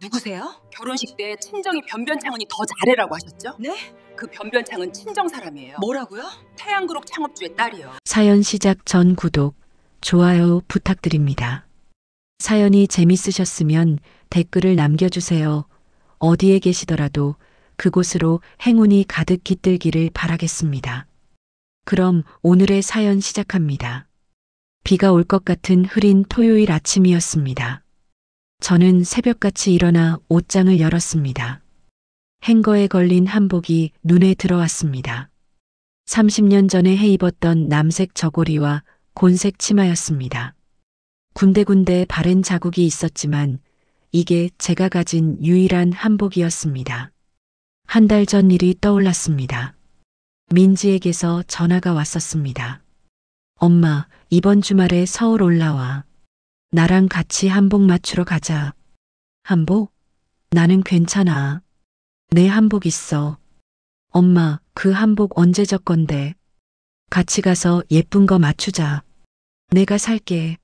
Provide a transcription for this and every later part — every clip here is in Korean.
누구세요? 결혼식 때 친정이 변변창은이 더 잘해라고 하셨죠? 네? 그 변변창은 친정 사람이에요. 뭐라고요? 태양그룹 창업주의 딸이요. 사연 시작 전 구독, 좋아요 부탁드립니다. 사연이 재밌으셨으면 댓글을 남겨주세요. 어디에 계시더라도 그곳으로 행운이 가득 깃들기를 바라겠습니다. 그럼 오늘의 사연 시작합니다. 비가 올 것 같은 흐린 토요일 아침이었습니다. 저는 새벽같이 일어나 옷장을 열었습니다. 행거에 걸린 한복이 눈에 들어왔습니다. 30년 전에 해 입었던 남색 저고리와 곤색 치마였습니다. 군데군데 바른 자국이 있었지만 이게 제가 가진 유일한 한복이었습니다. 한 달 전 일이 떠올랐습니다. 민지에게서 전화가 왔었습니다. 엄마, 이번 주말에 서울 올라와. 나랑 같이 한복 맞추러 가자. 한복? 나는 괜찮아. 내 한복 있어. 엄마, 그 한복 언제 적 건데? 같이 가서 예쁜 거 맞추자. 내가 살게.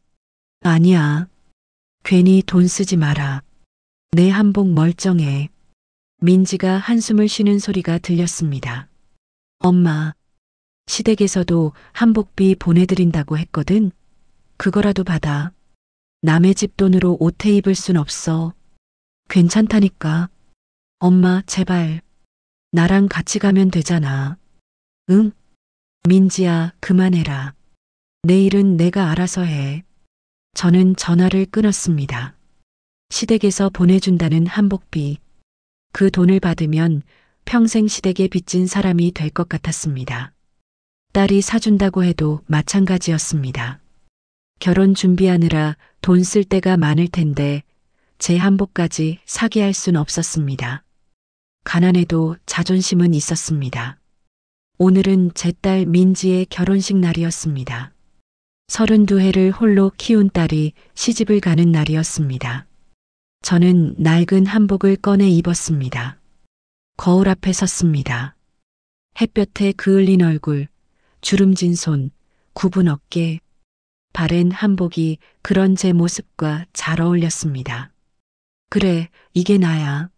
아니야. 괜히 돈 쓰지 마라. 내 한복 멀쩡해. 민지가 한숨을 쉬는 소리가 들렸습니다. 엄마, 시댁에서도 한복비 보내드린다고 했거든. 그거라도 받아. 남의 집 돈으로 옷 해 입을 순 없어. 괜찮다니까. 엄마, 제발. 나랑 같이 가면 되잖아. 응? 민지야, 그만해라. 내일은 내가 알아서 해. 저는 전화를 끊었습니다. 시댁에서 보내준다는 한복비. 그 돈을 받으면 평생 시댁에 빚진 사람이 될 것 같았습니다. 딸이 사준다고 해도 마찬가지였습니다. 결혼 준비하느라 돈 쓸 때가 많을 텐데 제 한복까지 사게 할 순 없었습니다. 가난해도 자존심은 있었습니다. 오늘은 제 딸 민지의 결혼식 날이었습니다. 32해를 홀로 키운 딸이 시집을 가는 날이었습니다. 저는 낡은 한복을 꺼내 입었습니다. 거울 앞에 섰습니다. 햇볕에 그을린 얼굴, 주름진 손, 굽은 어깨, 바랜 한복이 그런 제 모습과 잘 어울렸습니다. 그래, 이게 나야.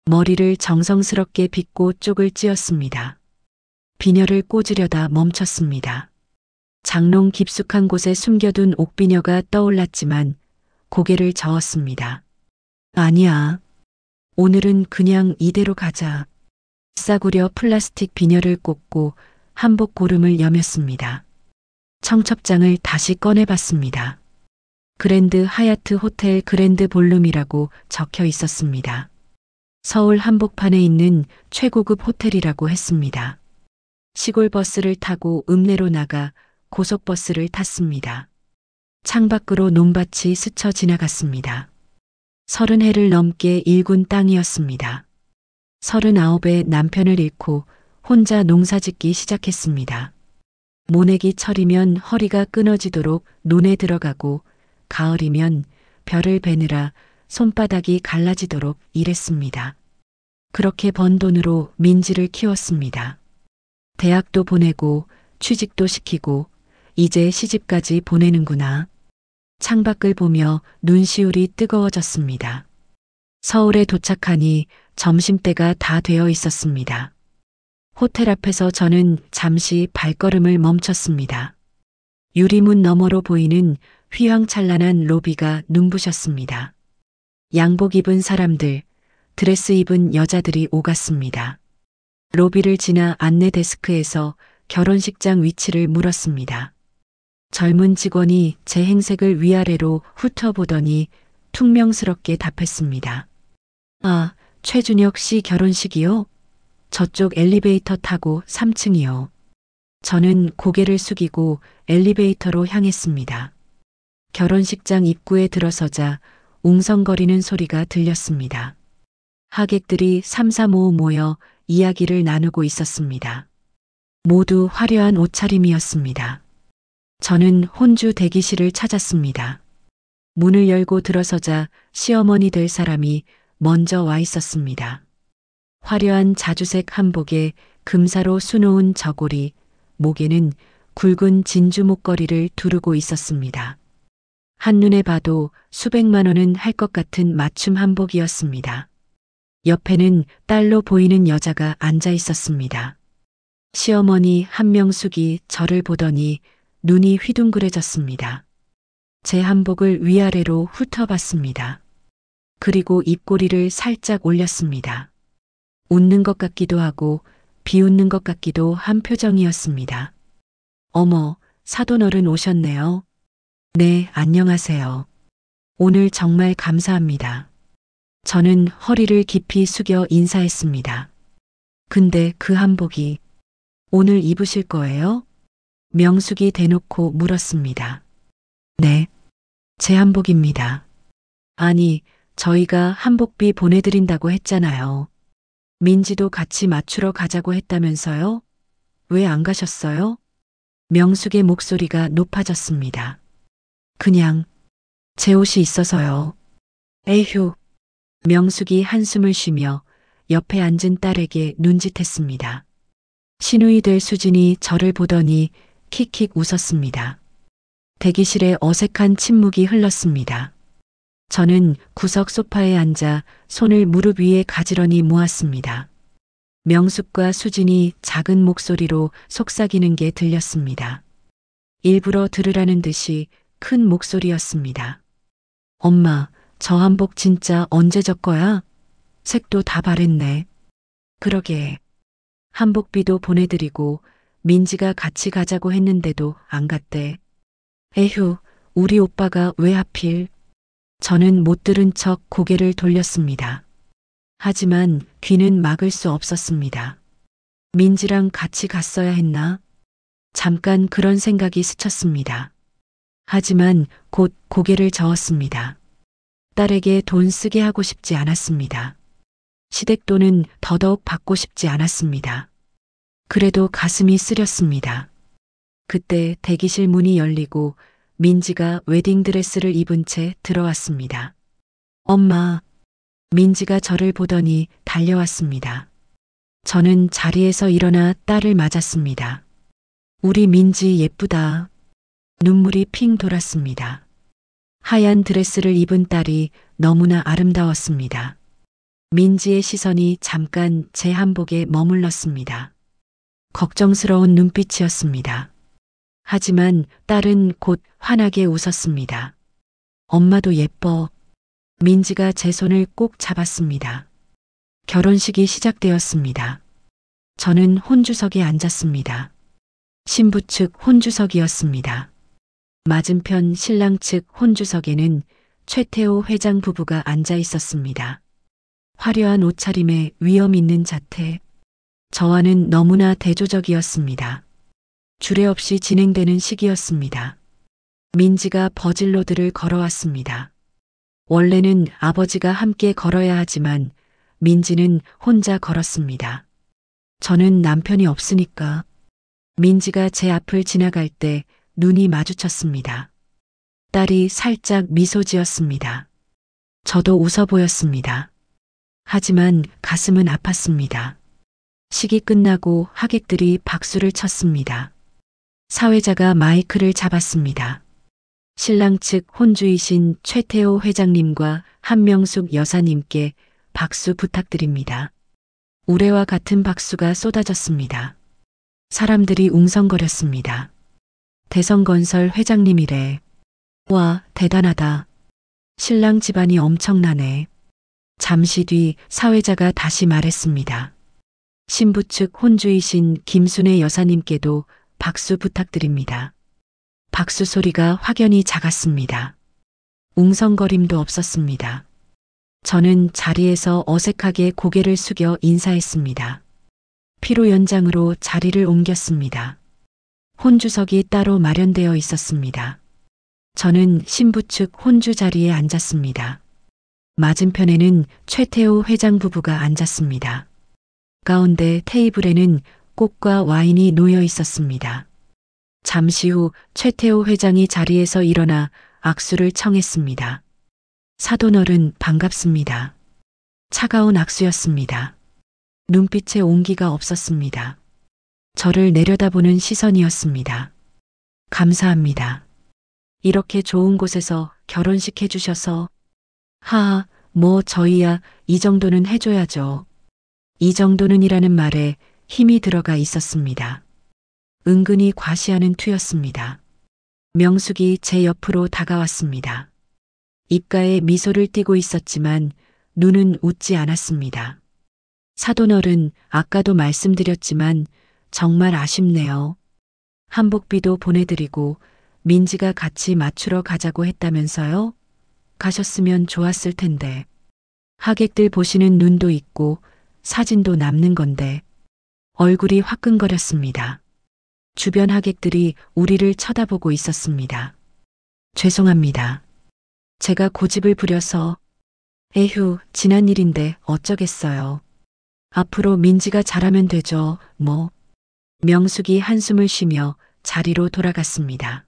머리를 정성스럽게 빗고 쪽을 찧었습니다. 비녀를 꽂으려다 멈췄습니다. 장롱 깊숙한 곳에 숨겨둔 옥비녀가 떠올랐지만 고개를 저었습니다. 아니야. 오늘은 그냥 이대로 가자. 싸구려 플라스틱 비녀를 꽂고 한복 고름을 여몄습니다. 청첩장을 다시 꺼내봤습니다. 그랜드 하얏트 호텔 그랜드 볼룸이라고 적혀 있었습니다. 서울 한복판에 있는 최고급 호텔이라고 했습니다. 시골 버스를 타고 읍내로 나가 고속버스를 탔습니다. 창밖으로 논밭이 스쳐 지나갔습니다. 30해를 넘게 일군 땅이었습니다. 39에 남편을 잃고 혼자 농사짓기 시작했습니다. 모내기 철이면 허리가 끊어지도록 논에 들어가고 가을이면 벼를 베느라 손바닥이 갈라지도록 일했습니다. 그렇게 번 돈으로 민지를 키웠습니다. 대학도 보내고 취직도 시키고 이제 시집까지 보내는구나. 창밖을 보며 눈시울이 뜨거워졌습니다. 서울에 도착하니 점심때가 다 되어 있었습니다. 호텔 앞에서 저는 잠시 발걸음을 멈췄습니다. 유리문 너머로 보이는 휘황찬란한 로비가 눈부셨습니다. 양복 입은 사람들, 드레스 입은 여자들이 오갔습니다. 로비를 지나 안내 데스크에서 결혼식장 위치를 물었습니다. 젊은 직원이 제 행색을 위아래로 훑어보더니 퉁명스럽게 답했습니다. 아, 최준혁 씨 결혼식이요? 저쪽 엘리베이터 타고 3층이요. 저는 고개를 숙이고 엘리베이터로 향했습니다. 결혼식장 입구에 들어서자 웅성거리는 소리가 들렸습니다. 하객들이 삼삼오오 모여 이야기를 나누고 있었습니다. 모두 화려한 옷차림이었습니다. 저는 혼주 대기실을 찾았습니다. 문을 열고 들어서자 시어머니 될 사람이 먼저 와 있었습니다. 화려한 자주색 한복에 금사로 수놓은 저고리, 목에는 굵은 진주 목걸이를 두르고 있었습니다. 한눈에 봐도 수백만 원은 할 것 같은 맞춤 한복이었습니다. 옆에는 딸로 보이는 여자가 앉아 있었습니다. 시어머니 한명숙이 저를 보더니 눈이 휘둥그레졌습니다. 제 한복을 위아래로 훑어봤습니다. 그리고 입꼬리를 살짝 올렸습니다. 웃는 것 같기도 하고 비웃는 것 같기도 한 표정이었습니다. 어머, 사돈어른 오셨네요. 네, 안녕하세요. 오늘 정말 감사합니다. 저는 허리를 깊이 숙여 인사했습니다. 근데 그 한복이 오늘 입으실 거예요? 명숙이 대놓고 물었습니다. 네, 제 한복입니다. 아니, 저희가 한복비 보내드린다고 했잖아요. 민지도 같이 맞추러 가자고 했다면서요? 왜 안 가셨어요? 명숙의 목소리가 높아졌습니다. 그냥 제 옷이 있어서요. 에휴. 명숙이 한숨을 쉬며 옆에 앉은 딸에게 눈짓했습니다. 시누이 될 수진이 저를 보더니 킥킥 웃었습니다. 대기실에 어색한 침묵이 흘렀습니다. 저는 구석 소파에 앉아 손을 무릎 위에 가지런히 모았습니다. 명숙과 수진이 작은 목소리로 속삭이는 게 들렸습니다. 일부러 들으라는 듯이 큰 목소리였습니다. 엄마, 저 한복 진짜 언제 적 거야? 색도 다 바랬네. 그러게. 한복비도 보내드리고 민지가 같이 가자고 했는데도 안 갔대. 에휴, 우리 오빠가 왜 하필? 저는 못 들은 척 고개를 돌렸습니다. 하지만 귀는 막을 수 없었습니다. 민지랑 같이 갔어야 했나? 잠깐 그런 생각이 스쳤습니다. 하지만 곧 고개를 저었습니다. 딸에게 돈 쓰게 하고 싶지 않았습니다. 시댁돈은 더더욱 받고 싶지 않았습니다. 그래도 가슴이 쓰렸습니다. 그때 대기실 문이 열리고 민지가 웨딩드레스를 입은 채 들어왔습니다. 엄마, 민지가 저를 보더니 달려왔습니다. 저는 자리에서 일어나 딸을 맞았습니다. 우리 민지 예쁘다. 눈물이 핑 돌았습니다. 하얀 드레스를 입은 딸이 너무나 아름다웠습니다. 민지의 시선이 잠깐 제 한복에 머물렀습니다. 걱정스러운 눈빛이었습니다. 하지만 딸은 곧 환하게 웃었습니다. 엄마도 예뻐. 민지가 제 손을 꼭 잡았습니다. 결혼식이 시작되었습니다. 저는 혼주석에 앉았습니다. 신부 측 혼주석이었습니다. 맞은편 신랑 측 혼주석에는 최태호 회장 부부가 앉아 있었습니다. 화려한 옷차림에 위엄 있는 자태. 저와는 너무나 대조적이었습니다. 주례 없이 진행되는 시기였습니다. 민지가 버질로드를 걸어왔습니다. 원래는 아버지가 함께 걸어야 하지만 민지는 혼자 걸었습니다. 저는 남편이 없으니까. 민지가 제 앞을 지나갈 때 눈이 마주쳤습니다. 딸이 살짝 미소 지었습니다. 저도 웃어 보였습니다. 하지만 가슴은 아팠습니다. 식이 끝나고 하객들이 박수를 쳤습니다. 사회자가 마이크를 잡았습니다. 신랑 측 혼주이신 최태호 회장님과 한명숙 여사님께 박수 부탁드립니다. 우레와 같은 박수가 쏟아졌습니다. 사람들이 웅성거렸습니다. 대성건설 회장님이래. 와, 대단하다. 신랑 집안이 엄청나네. 잠시 뒤 사회자가 다시 말했습니다. 신부 측 혼주이신 김순애 여사님께도 박수 부탁드립니다. 박수 소리가 확연히 작았습니다. 웅성거림도 없었습니다. 저는 자리에서 어색하게 고개를 숙여 인사했습니다. 피로 연장으로 자리를 옮겼습니다. 혼주석이 따로 마련되어 있었습니다. 저는 신부 측 혼주 자리에 앉았습니다. 맞은편에는 최태호 회장 부부가 앉았습니다. 가운데 테이블에는 꽃과 와인이 놓여 있었습니다. 잠시 후 최태호 회장이 자리에서 일어나 악수를 청했습니다. 사돈어른 반갑습니다. 차가운 악수였습니다. 눈빛에 온기가 없었습니다. 저를 내려다보는 시선이었습니다. 감사합니다. 이렇게 좋은 곳에서 결혼식 해주셔서. 저희야 이 정도는 해줘야죠. 이 정도는이라는 말에 힘이 들어가 있었습니다. 은근히 과시하는 투였습니다. 명숙이 제 옆으로 다가왔습니다. 입가에 미소를 띠고 있었지만 눈은 웃지 않았습니다. 사돈어른, 아까도 말씀드렸지만 정말 아쉽네요. 한복비도 보내드리고 민지가 같이 맞추러 가자고 했다면서요? 가셨으면 좋았을 텐데. 하객들 보시는 눈도 있고 사진도 남는 건데. 얼굴이 화끈거렸습니다. 주변 하객들이 우리를 쳐다보고 있었습니다. 죄송합니다. 제가 고집을 부려서. 에휴, 지난 일인데 어쩌겠어요. 앞으로 민지가 잘하면 되죠, 뭐. 명숙이 한숨을 쉬며 자리로 돌아갔습니다.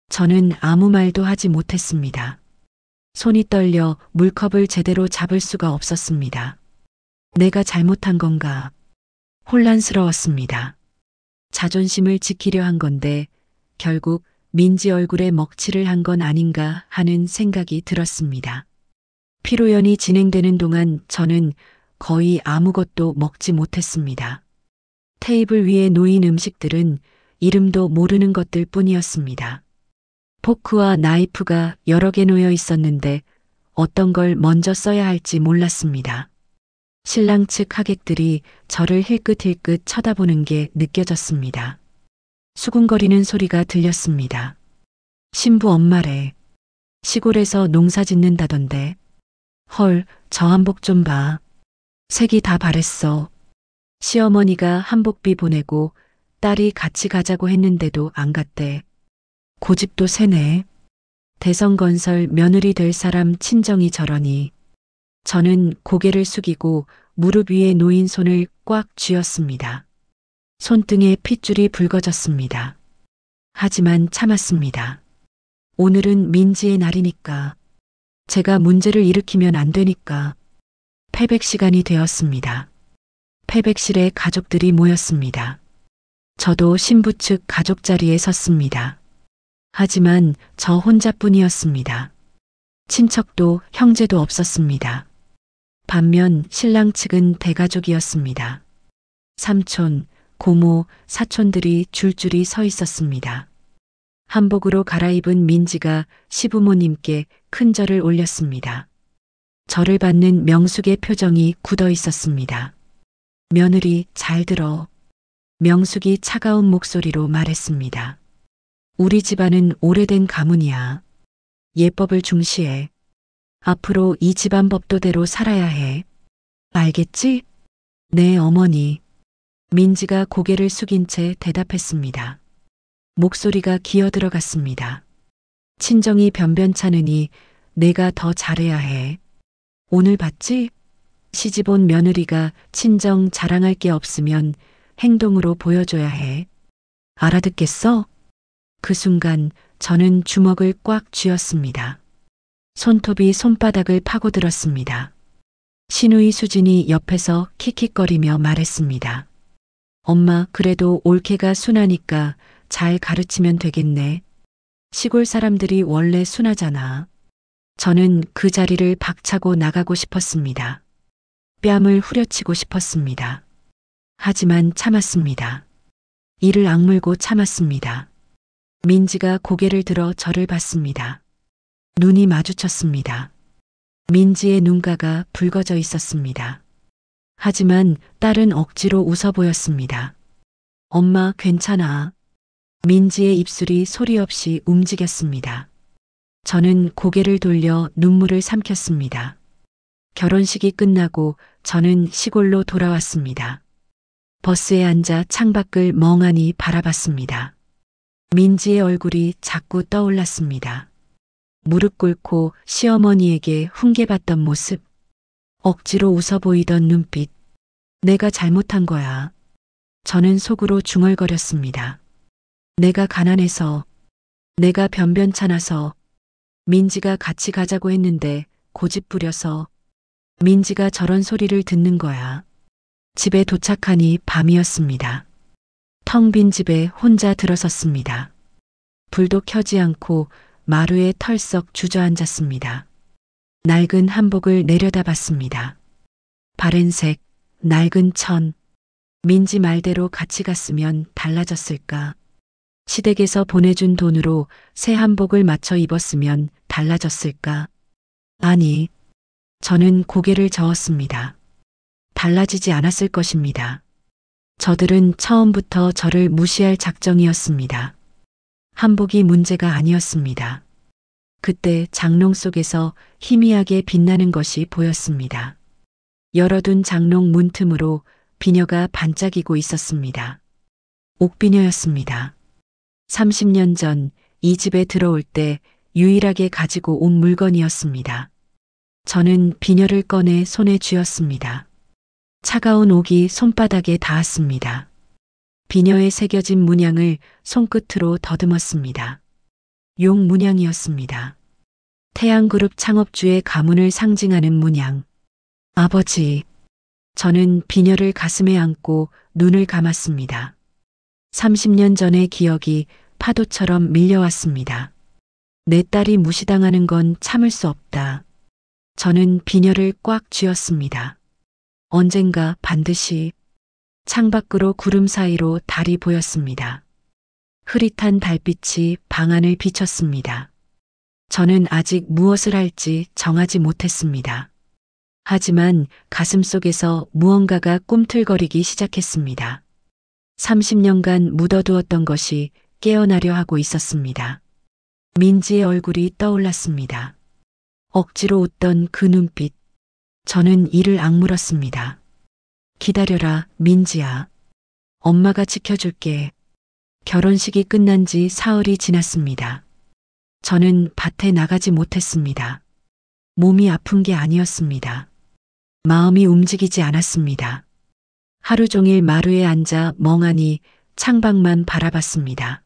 저는 아무 말도 하지 못했습니다. 손이 떨려 물컵을 제대로 잡을 수가 없었습니다. 내가 잘못한 건가? 혼란스러웠습니다. 자존심을 지키려 한 건데 결국 민지 얼굴에 먹칠을 한 건 아닌가 하는 생각이 들었습니다. 피로연이 진행되는 동안 저는 거의 아무것도 먹지 못했습니다. 테이블 위에 놓인 음식들은 이름도 모르는 것들 뿐이었습니다. 포크와 나이프가 여러 개 놓여 있었는데 어떤 걸 먼저 써야 할지 몰랐습니다. 신랑 측 하객들이 저를 힐끗힐끗 쳐다보는 게 느껴졌습니다. 수군거리는 소리가 들렸습니다. 신부 엄마래. 시골에서 농사 짓는다던데. 헐, 저 한복 좀 봐. 색이 다 바랬어. 시어머니가 한복비 보내고 딸이 같이 가자고 했는데도 안 갔대. 고집도 세네. 대성건설 며느리 될 사람 친정이 저러니. 저는 고개를 숙이고 무릎 위에 놓인 손을 꽉 쥐었습니다. 손등에 핏줄이 붉어졌습니다. 하지만 참았습니다. 오늘은 민지의 날이니까. 제가 문제를 일으키면 안 되니까. 패백 시간이 되었습니다. 패백실에 가족들이 모였습니다. 저도 신부 측 가족 자리에 섰습니다. 하지만 저 혼자뿐이었습니다. 친척도 형제도 없었습니다. 반면 신랑 측은 대가족이었습니다. 삼촌, 고모, 사촌들이 줄줄이 서 있었습니다. 한복으로 갈아입은 민지가 시부모님께 큰 절을 올렸습니다. 절을 받는 명숙의 표정이 굳어 있었습니다. 며느리 잘 들어. 명숙이 차가운 목소리로 말했습니다. 우리 집안은 오래된 가문이야. 예법을 중시해. 앞으로 이 집안 법도대로 살아야 해. 알겠지? 네, 어머니. 민지가 고개를 숙인 채 대답했습니다. 목소리가 기어 들어갔습니다. 친정이 변변찮으니 내가 더 잘해야 해. 오늘 봤지? 시집온 며느리가 친정 자랑할 게 없으면 행동으로 보여줘야 해. 알아듣겠어? 그 순간 저는 주먹을 꽉 쥐었습니다. 손톱이 손바닥을 파고들었습니다. 시누이 수진이 옆에서 킥킥거리며 말했습니다. 엄마, 그래도 올케가 순하니까 잘 가르치면 되겠네. 시골 사람들이 원래 순하잖아. 저는 그 자리를 박차고 나가고 싶었습니다. 뺨을 후려치고 싶었습니다. 하지만 참았습니다. 이를 악물고 참았습니다. 민지가 고개를 들어 저를 봤습니다. 눈이 마주쳤습니다. 민지의 눈가가 붉어져 있었습니다. 하지만 딸은 억지로 웃어 보였습니다. 엄마, 괜찮아. 민지의 입술이 소리 없이 움직였습니다. 저는 고개를 돌려 눈물을 삼켰습니다. 결혼식이 끝나고 저는 시골로 돌아왔습니다. 버스에 앉아 창밖을 멍하니 바라봤습니다. 민지의 얼굴이 자꾸 떠올랐습니다. 무릎 꿇고 시어머니에게 훈계받던 모습, 억지로 웃어 보이던 눈빛, 내가 잘못한 거야. 저는 속으로 중얼거렸습니다. 내가 가난해서, 내가 변변찮아서, 민지가 같이 가자고 했는데 고집 부려서, 민지가 저런 소리를 듣는 거야. 집에 도착하니 밤이었습니다. 텅 빈 집에 혼자 들어섰습니다. 불도 켜지 않고 마루에 털썩 주저앉았습니다. 낡은 한복을 내려다봤습니다. 바랜색, 낡은 천. 민지 말대로 같이 갔으면 달라졌을까? 시댁에서 보내준 돈으로 새 한복을 맞춰 입었으면 달라졌을까? 아니, 저는 고개를 저었습니다. 달라지지 않았을 것입니다. 저들은 처음부터 저를 무시할 작정이었습니다. 한복이 문제가 아니었습니다. 그때 장롱 속에서 희미하게 빛나는 것이 보였습니다. 열어둔 장롱 문틈으로 비녀가 반짝이고 있었습니다. 옥비녀였습니다. 30년 전 이 집에 들어올 때 유일하게 가지고 온 물건이었습니다. 저는 비녀를 꺼내 손에 쥐었습니다. 차가운 옥이 손바닥에 닿았습니다. 비녀에 새겨진 문양을 손끝으로 더듬었습니다. 용 문양이었습니다. 태양그룹 창업주의 가문을 상징하는 문양. 아버지. 저는 비녀를 가슴에 안고 눈을 감았습니다. 30년 전의 기억이 파도처럼 밀려왔습니다. 내 딸이 무시당하는 건 참을 수 없다. 저는 비녀를 꽉 쥐었습니다. 언젠가 반드시. 창밖으로 구름 사이로 달이 보였습니다. 흐릿한 달빛이 방 안을 비쳤습니다. 저는 아직 무엇을 할지 정하지 못했습니다. 하지만 가슴속에서 무언가가 꿈틀거리기 시작했습니다. 30년간 묻어두었던 것이 깨어나려 하고 있었습니다. 민지의 얼굴이 떠올랐습니다. 억지로 웃던 그 눈빛. 저는 이를 악물었습니다. 기다려라, 민지야. 엄마가 지켜줄게. 결혼식이 끝난 지 사흘이 지났습니다. 저는 밭에 나가지 못했습니다. 몸이 아픈 게 아니었습니다. 마음이 움직이지 않았습니다. 하루 종일 마루에 앉아 멍하니 창밖만 바라봤습니다.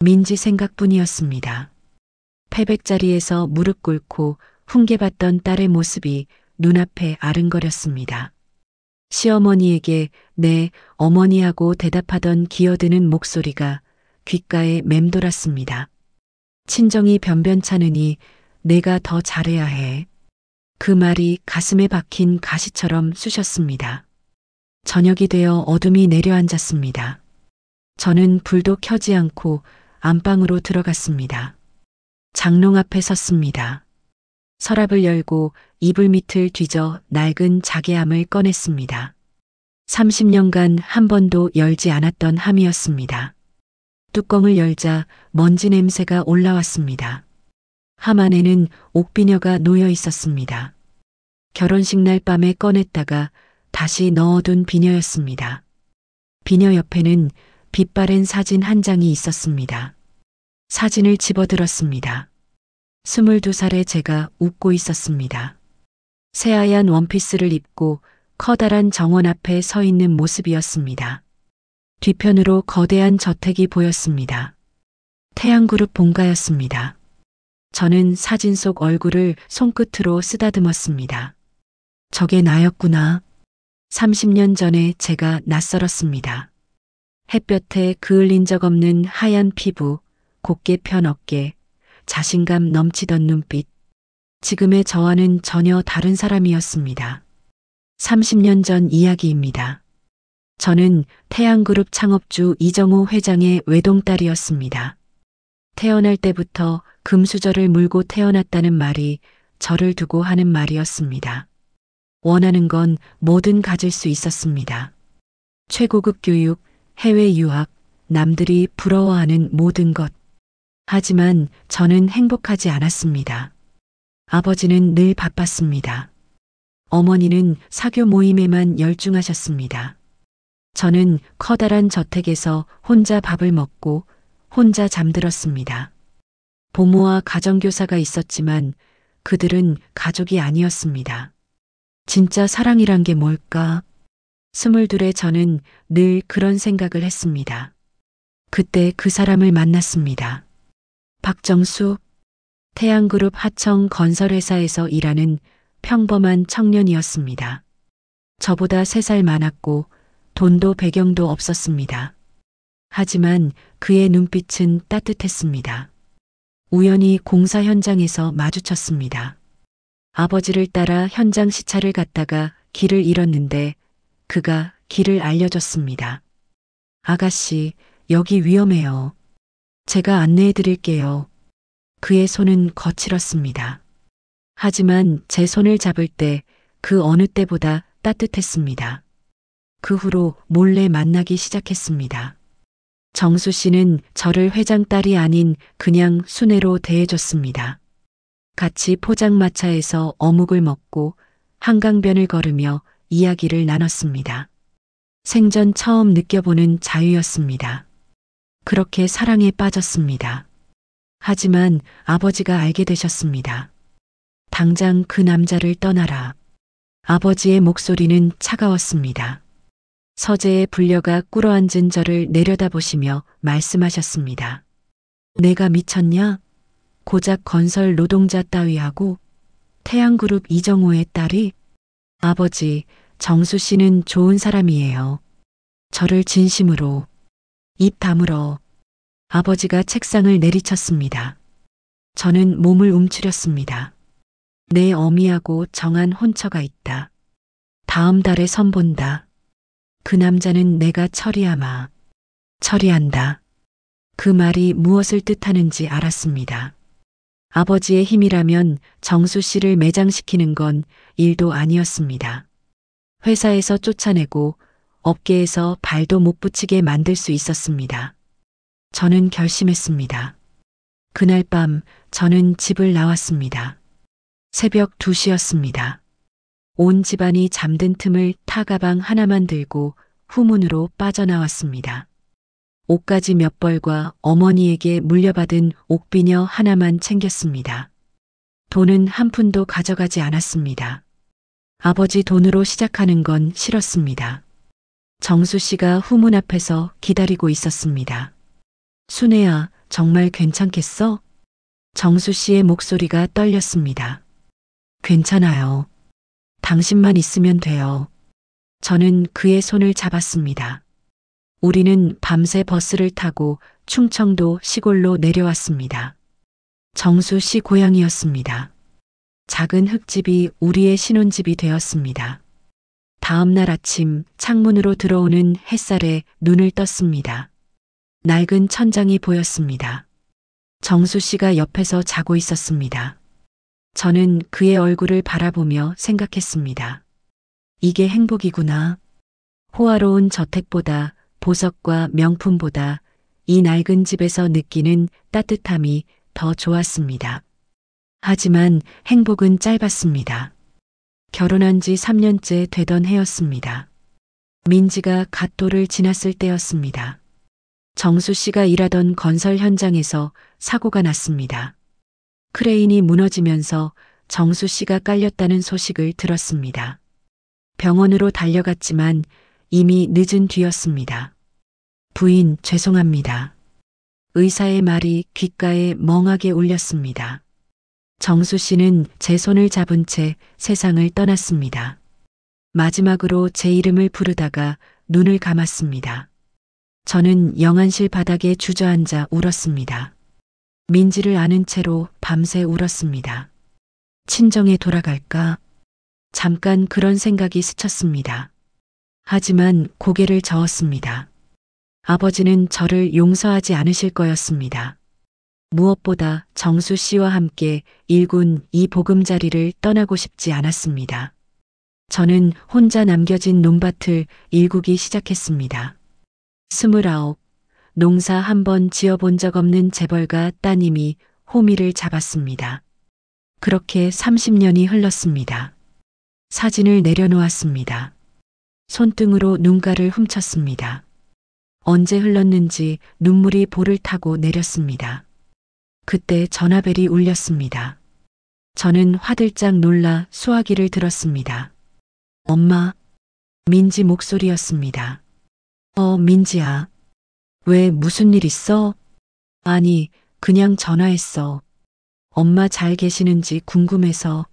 민지 생각뿐이었습니다. 패백자리에서 무릎 꿇고 훈계받던 딸의 모습이 눈앞에 아른거렸습니다. 시어머니에게 네, 어머니하고 대답하던 기어드는 목소리가 귓가에 맴돌았습니다. 친정이 변변찮으니 내가 더 잘해야 해. 그 말이 가슴에 박힌 가시처럼 쑤셨습니다. 저녁이 되어 어둠이 내려앉았습니다. 저는 불도 켜지 않고 안방으로 들어갔습니다. 장롱 앞에 섰습니다. 서랍을 열고 이불 밑을 뒤져 낡은 자개함을 꺼냈습니다. 30년간 한 번도 열지 않았던 함이었습니다. 뚜껑을 열자 먼지 냄새가 올라왔습니다. 함 안에는 옥비녀가 놓여 있었습니다. 결혼식 날 밤에 꺼냈다가 다시 넣어둔 비녀였습니다. 비녀 옆에는 빛바랜 사진 한 장이 있었습니다. 사진을 집어들었습니다. 22살의 제가 웃고 있었습니다. 새하얀 원피스를 입고 커다란 정원 앞에 서 있는 모습이었습니다. 뒤편으로 거대한 저택이 보였습니다. 태양그룹 본가였습니다. 저는 사진 속 얼굴을 손끝으로 쓰다듬었습니다. 저게 나였구나. 30년 전에 제가 낯설었습니다. 햇볕에 그을린 적 없는 하얀 피부, 곱게 편 어깨, 자신감 넘치던 눈빛. 지금의 저와는 전혀 다른 사람이었습니다. 30년 전 이야기입니다. 저는 태양그룹 창업주 이정호 회장의 외동딸이었습니다. 태어날 때부터 금수저를 물고 태어났다는 말이 저를 두고 하는 말이었습니다. 원하는 건 뭐든 가질 수 있었습니다. 최고급 교육, 해외 유학, 남들이 부러워하는 모든 것. 하지만 저는 행복하지 않았습니다. 아버지는 늘 바빴습니다. 어머니는 사교 모임에만 열중하셨습니다. 저는 커다란 저택에서 혼자 밥을 먹고 혼자 잠들었습니다. 부모와 가정교사가 있었지만 그들은 가족이 아니었습니다. 진짜 사랑이란 게 뭘까? 22의 저는 늘 그런 생각을 했습니다. 그때 그 사람을 만났습니다. 박정수, 태양그룹 하청 건설회사에서 일하는 평범한 청년이었습니다. 저보다 3살 많았고 돈도 배경도 없었습니다. 하지만 그의 눈빛은 따뜻했습니다. 우연히 공사 현장에서 마주쳤습니다. 아버지를 따라 현장 시찰을 갔다가 길을 잃었는데 그가 길을 알려줬습니다. 아가씨, 여기 위험해요. 제가 안내해 드릴게요. 그의 손은 거칠었습니다. 하지만 제 손을 잡을 때 그 어느 때보다 따뜻했습니다. 그 후로 몰래 만나기 시작했습니다. 정수 씨는 저를 회장 딸이 아닌 그냥 수내로 대해줬습니다. 같이 포장마차에서 어묵을 먹고 한강변을 걸으며 이야기를 나눴습니다. 생전 처음 느껴보는 자유였습니다. 그렇게 사랑에 빠졌습니다. 하지만 아버지가 알게 되셨습니다. 당장 그 남자를 떠나라. 아버지의 목소리는 차가웠습니다. 서재에 불려가 꿇어앉은 저를 내려다보시며 말씀하셨습니다. 내가 미쳤냐? 고작 건설 노동자 따위하고 태양그룹 이정호의 딸이? 아버지, 정수 씨는 좋은 사람이에요. 저를 진심으로. 입 다물어. 아버지가 책상을 내리쳤습니다. 저는 몸을 움츠렸습니다. 내 어미하고 정한 혼처가 있다. 다음 달에 선본다. 그 남자는 내가 처리한다. 그 말이 무엇을 뜻하는지 알았습니다. 아버지의 힘이라면 정수 씨를 매장시키는 건 일도 아니었습니다. 회사에서 쫓아내고 업계에서 발도 못 붙이게 만들 수 있었습니다. 저는 결심했습니다. 그날 밤 저는 집을 나왔습니다. 새벽 2시였습니다. 온 집안이 잠든 틈을 타가방 하나만 들고 후문으로 빠져나왔습니다. 옷가지 몇 벌과 어머니에게 물려받은 옥비녀 하나만 챙겼습니다. 돈은 한 푼도 가져가지 않았습니다. 아버지 돈으로 시작하는 건 싫었습니다. 정수 씨가 후문 앞에서 기다리고 있었습니다. 순애야, 정말 괜찮겠어? 정수 씨의 목소리가 떨렸습니다. 괜찮아요. 당신만 있으면 돼요. 저는 그의 손을 잡았습니다. 우리는 밤새 버스를 타고 충청도 시골로 내려왔습니다. 정수 씨 고향이었습니다. 작은 흙집이 우리의 신혼집이 되었습니다. 다음 날 아침 창문으로 들어오는 햇살에 눈을 떴습니다. 낡은 천장이 보였습니다. 정수 씨가 옆에서 자고 있었습니다. 저는 그의 얼굴을 바라보며 생각했습니다. 이게 행복이구나. 호화로운 저택보다 보석과 명품보다 이 낡은 집에서 느끼는 따뜻함이 더 좋았습니다. 하지만 행복은 짧았습니다. 결혼한 지 3년째 되던 해였습니다. 민지가 갓도를 지났을 때였습니다. 정수 씨가 일하던 건설 현장에서 사고가 났습니다. 크레인이 무너지면서 정수 씨가 깔렸다는 소식을 들었습니다. 병원으로 달려갔지만 이미 늦은 뒤였습니다. 부인, 죄송합니다. 의사의 말이 귓가에 멍하게 울렸습니다. 정수 씨는 제 손을 잡은 채 세상을 떠났습니다. 마지막으로 제 이름을 부르다가 눈을 감았습니다. 저는 영안실 바닥에 주저앉아 울었습니다. 민지를 아는 채로 밤새 울었습니다. 친정에 돌아갈까? 잠깐 그런 생각이 스쳤습니다. 하지만 고개를 저었습니다. 아버지는 저를 용서하지 않으실 거였습니다. 무엇보다 정수 씨와 함께 일군 이 보금자리를 떠나고 싶지 않았습니다. 저는 혼자 남겨진 논밭을 일구기 시작했습니다. 29, 농사 한 번 지어본 적 없는 재벌가 따님이 호미를 잡았습니다. 그렇게 30년이 흘렀습니다. 사진을 내려놓았습니다. 손등으로 눈가를 훔쳤습니다. 언제 흘렀는지 눈물이 볼을 타고 내렸습니다. 그때 전화벨이 울렸습니다. 저는 화들짝 놀라 수화기를 들었습니다. 엄마, 민지 목소리였습니다. 민지야. 왜 무슨 일 있어? 아니, 그냥 전화했어. 엄마 잘 계시는지 궁금해서.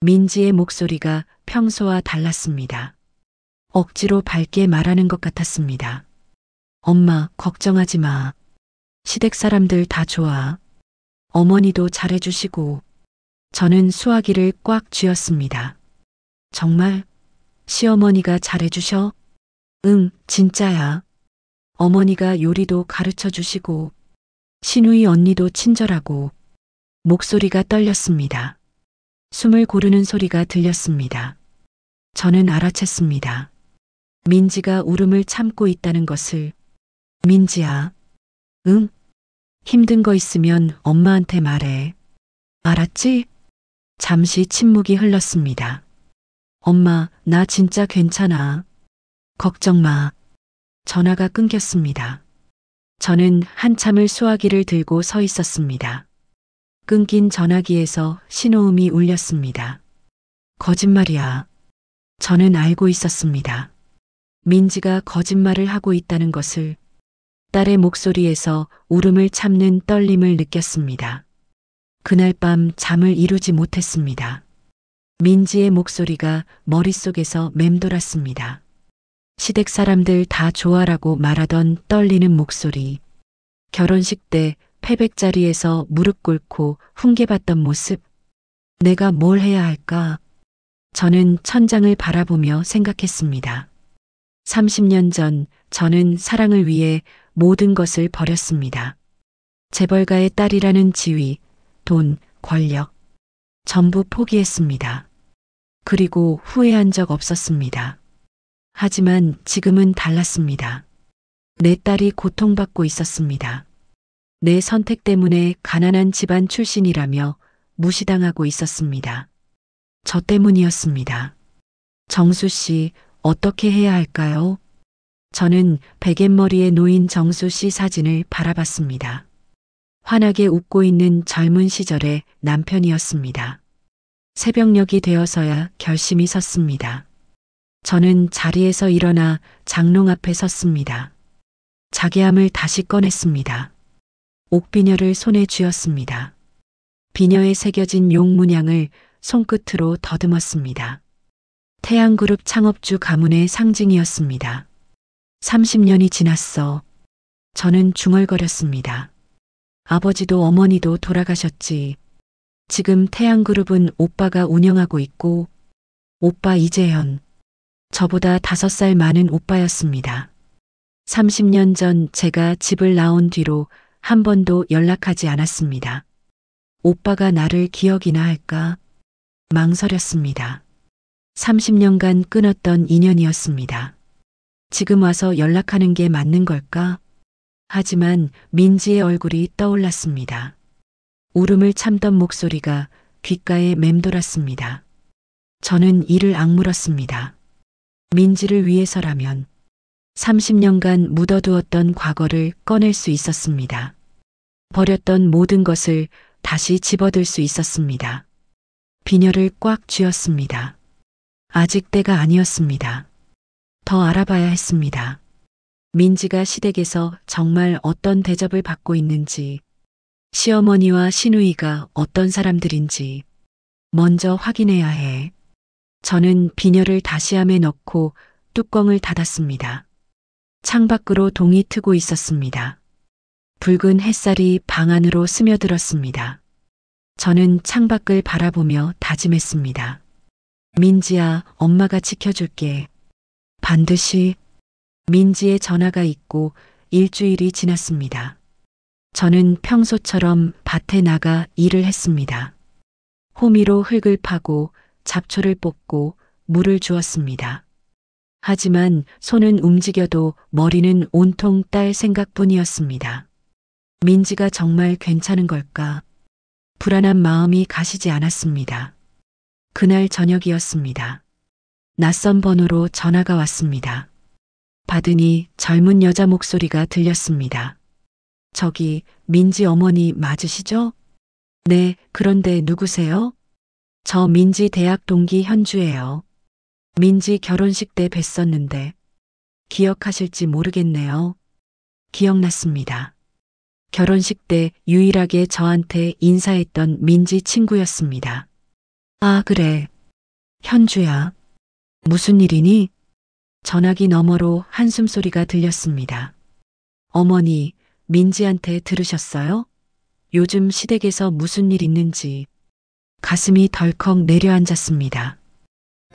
민지의 목소리가 평소와 달랐습니다. 억지로 밝게 말하는 것 같았습니다. 엄마, 걱정하지 마. 시댁 사람들 다 좋아. 어머니도 잘해주시고 저는 수화기를 꽉 쥐었습니다. 정말? 시어머니가 잘해주셔? 응, 진짜야. 어머니가 요리도 가르쳐 주시고 시누이 언니도 친절하고 목소리가 떨렸습니다. 숨을 고르는 소리가 들렸습니다. 저는 알아챘습니다. 민지가 울음을 참고 있다는 것을. 민지야. 응? 힘든 거 있으면 엄마한테 말해. 알았지? 잠시 침묵이 흘렀습니다. 엄마, 나 진짜 괜찮아. 걱정 마. 전화가 끊겼습니다. 저는 한참을 수화기를 들고 서 있었습니다. 끊긴 전화기에서 신호음이 울렸습니다. 거짓말이야. 저는 알고 있었습니다. 민지가 거짓말을 하고 있다는 것을. 딸의 목소리에서 울음을 참는 떨림을 느꼈습니다. 그날 밤 잠을 이루지 못했습니다. 민지의 목소리가 머릿속에서 맴돌았습니다. 시댁 사람들 다 좋아라고 말하던 떨리는 목소리. 결혼식 때 패백 자리에서 무릎 꿇고 훈계받던 모습. 내가 뭘 해야 할까? 저는 천장을 바라보며 생각했습니다. 30년 전 저는 사랑을 위해 모든 것을 버렸습니다. 재벌가의 딸이라는 지위, 돈, 권력. 전부 포기했습니다. 그리고 후회한 적 없었습니다. 하지만 지금은 달랐습니다. 내 딸이 고통받고 있었습니다. 내 선택 때문에 가난한 집안 출신이라며 무시당하고 있었습니다. 저 때문이었습니다. 정수 씨, 어떻게 해야 할까요? 저는 베갯머리에 놓인 정수 씨 사진을 바라봤습니다. 환하게 웃고 있는 젊은 시절의 남편이었습니다. 새벽녘이 되어서야 결심이 섰습니다. 저는 자리에서 일어나 장롱 앞에 섰습니다. 자개함을 다시 꺼냈습니다. 옥비녀를 손에 쥐었습니다. 비녀에 새겨진 용 문양을 손끝으로 더듬었습니다. 태양그룹 창업주 가문의 상징이었습니다. 30년이 지났어. 저는 중얼거렸습니다. 아버지도 어머니도 돌아가셨지. 지금 태양그룹은 오빠가 운영하고 있고, 오빠 이재현. 저보다 5살 많은 오빠였습니다. 30년 전 제가 집을 나온 뒤로 한 번도 연락하지 않았습니다. 오빠가 나를 기억이나 할까? 망설였습니다. 30년간 끊었던 인연이었습니다. 지금 와서 연락하는 게 맞는 걸까? 하지만 민지의 얼굴이 떠올랐습니다. 울음을 참던 목소리가 귓가에 맴돌았습니다. 저는 이를 악물었습니다. 민지를 위해서라면 30년간 묻어두었던 과거를 꺼낼 수 있었습니다. 버렸던 모든 것을 다시 집어들 수 있었습니다. 비녀를 꽉 쥐었습니다. 아직 때가 아니었습니다. 더 알아봐야 했습니다. 민지가 시댁에서 정말 어떤 대접을 받고 있는지, 시어머니와 시누이가 어떤 사람들인지 먼저 확인해야 해. 저는 비녀를 다시함에 넣고 뚜껑을 닫았습니다. 창밖으로 동이 트고 있었습니다. 붉은 햇살이 방 안으로 스며들었습니다. 저는 창밖을 바라보며 다짐했습니다. 민지야, 엄마가 지켜줄게. 반드시. 민지의 전화가 있고 일주일이 지났습니다. 저는 평소처럼 밭에 나가 일을 했습니다. 호미로 흙을 파고 잡초를 뽑고 물을 주었습니다. 하지만 손은 움직여도 머리는 온통 딸 생각뿐이었습니다. 민지가 정말 괜찮은 걸까? 불안한 마음이 가시지 않았습니다. 그날 저녁이었습니다. 낯선 번호로 전화가 왔습니다. 받으니 젊은 여자 목소리가 들렸습니다. 저기 민지 어머니 맞으시죠? 네, 그런데 누구세요? 저 민지 대학 동기 현주예요. 민지 결혼식 때 뵀었는데 기억하실지 모르겠네요. 기억났습니다. 결혼식 때 유일하게 저한테 인사했던 민지 친구였습니다. 아, 그래. 현주야. 무슨 일이니? 전화기 너머로 한숨소리가 들렸습니다. 어머니, 민지한테 들으셨어요? 요즘 시댁에서 무슨 일 있는지 가슴이 덜컥 내려앉았습니다.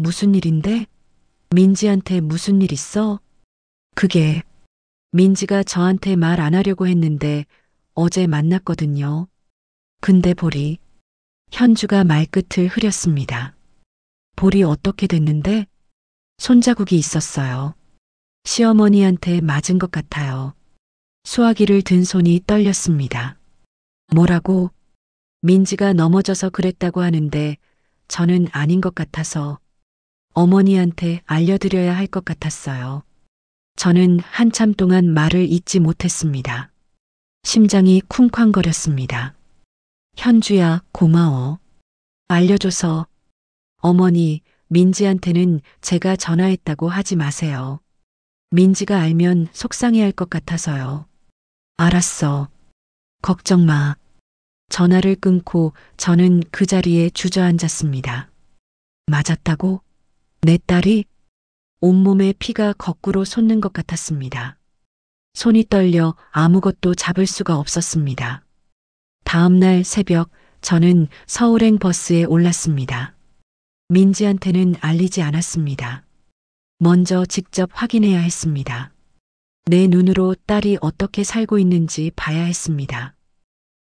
무슨 일인데? 민지한테 무슨 일 있어? 그게 민지가 저한테 말 안 하려고 했는데 어제 만났거든요. 근데 보리, 현주가 말끝을 흐렸습니다. 보리 어떻게 됐는데? 손자국이 있었어요. 시어머니한테 맞은 것 같아요. 수화기를 든 손이 떨렸습니다. 뭐라고? 민지가 넘어져서 그랬다고 하는데 저는 아닌 것 같아서 어머니한테 알려드려야 할 것 같았어요. 저는 한참 동안 말을 잇지 못했습니다. 심장이 쿵쾅거렸습니다. 현주야, 고마워. 알려줘서. 어머니, 민지한테는 제가 전화했다고 하지 마세요. 민지가 알면 속상해할 것 같아서요. 알았어. 걱정 마. 전화를 끊고 저는 그 자리에 주저앉았습니다. 맞았다고? 내 딸이? 온몸에 피가 거꾸로 솟는 것 같았습니다. 손이 떨려 아무것도 잡을 수가 없었습니다. 다음 날 새벽 저는 서울행 버스에 올랐습니다. 민지한테는 알리지 않았습니다. 먼저 직접 확인해야 했습니다. 내 눈으로 딸이 어떻게 살고 있는지 봐야 했습니다.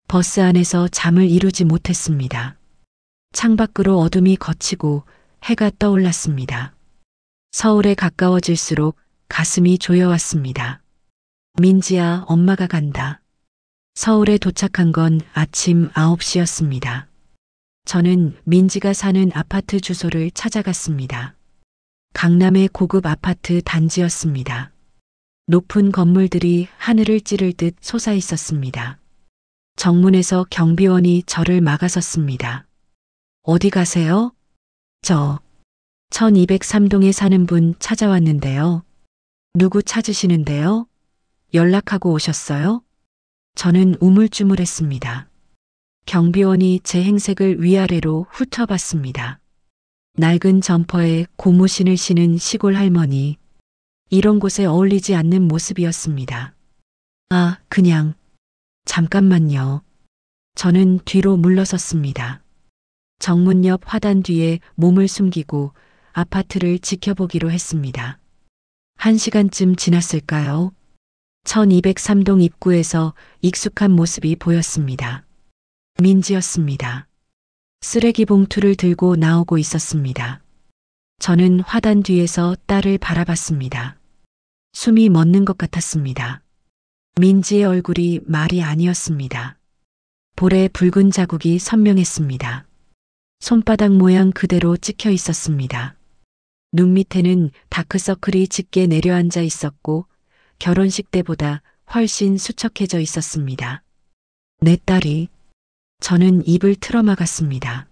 버스 안에서 잠을 이루지 못했습니다. 창밖으로 어둠이 걷히고 해가 떠올랐습니다. 서울에 가까워질수록 가슴이 조여왔습니다. 민지야, 엄마가 간다. 서울에 도착한 건 아침 9시였습니다. 저는 민지가 사는 아파트 주소를 찾아갔습니다. 강남의 고급 아파트 단지였습니다. 높은 건물들이 하늘을 찌를 듯 솟아 있었습니다. 정문에서 경비원이 저를 막아섰습니다. 어디 가세요? 저 1203동에 사는 분 찾아왔는데요. 누구 찾으시는데요? 연락하고 오셨어요? 저는 우물쭈물했습니다. 경비원이 제 행색을 위아래로 훑어봤습니다. 낡은 점퍼에 고무신을 신은 시골 할머니. 이런 곳에 어울리지 않는 모습이었습니다. 아, 그냥 잠깐만요. 저는 뒤로 물러섰습니다. 정문 옆 화단 뒤에 몸을 숨기고 아파트를 지켜보기로 했습니다. 1시간쯤 지났을까요? 1203동 입구에서 익숙한 모습이 보였습니다. 민지였습니다. 쓰레기 봉투를 들고 나오고 있었습니다. 저는 화단 뒤에서 딸을 바라봤습니다. 숨이 멎는 것 같았습니다. 민지의 얼굴이 말이 아니었습니다. 볼에 붉은 자국이 선명했습니다. 손바닥 모양 그대로 찍혀 있었습니다. 눈 밑에는 다크서클이 짙게 내려앉아 있었고 결혼식 때보다 훨씬 수척해져 있었습니다. 내 딸이. 저는 입을 틀어막았습니다.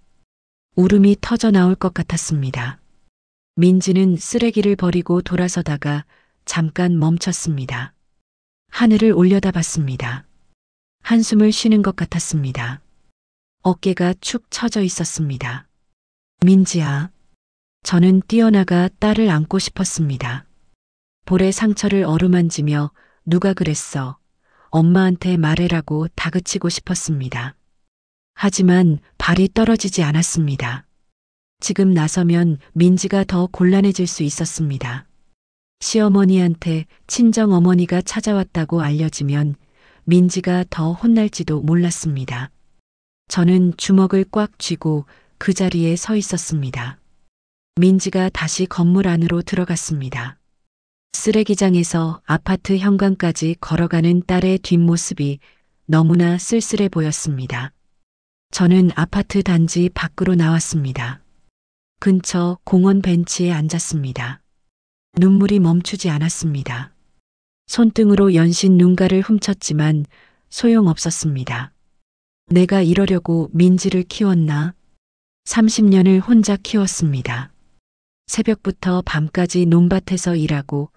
울음이 터져 나올 것 같았습니다. 민지는 쓰레기를 버리고 돌아서다가 잠깐 멈췄습니다. 하늘을 올려다봤습니다. 한숨을 쉬는 것 같았습니다. 어깨가 축 처져 있었습니다. 민지야. 저는 뛰어나가 딸을 안고 싶었습니다. 볼의 상처를 어루만지며 누가 그랬어. 엄마한테 말해라고 다그치고 싶었습니다. 하지만 발이 떨어지지 않았습니다. 지금 나서면 민지가 더 곤란해질 수 있었습니다. 시어머니한테 친정어머니가 찾아왔다고 알려지면 민지가 더 혼날지도 몰랐습니다. 저는 주먹을 꽉 쥐고 그 자리에 서 있었습니다. 민지가 다시 건물 안으로 들어갔습니다. 쓰레기장에서 아파트 현관까지 걸어가는 딸의 뒷모습이 너무나 쓸쓸해 보였습니다. 저는 아파트 단지 밖으로 나왔습니다. 근처 공원 벤치에 앉았습니다. 눈물이 멈추지 않았습니다. 손등으로 연신 눈가를 훔쳤지만 소용없었습니다. 내가 이러려고 민지를 키웠나? 30년을 혼자 키웠습니다. 새벽부터 밤까지 논밭에서 일하고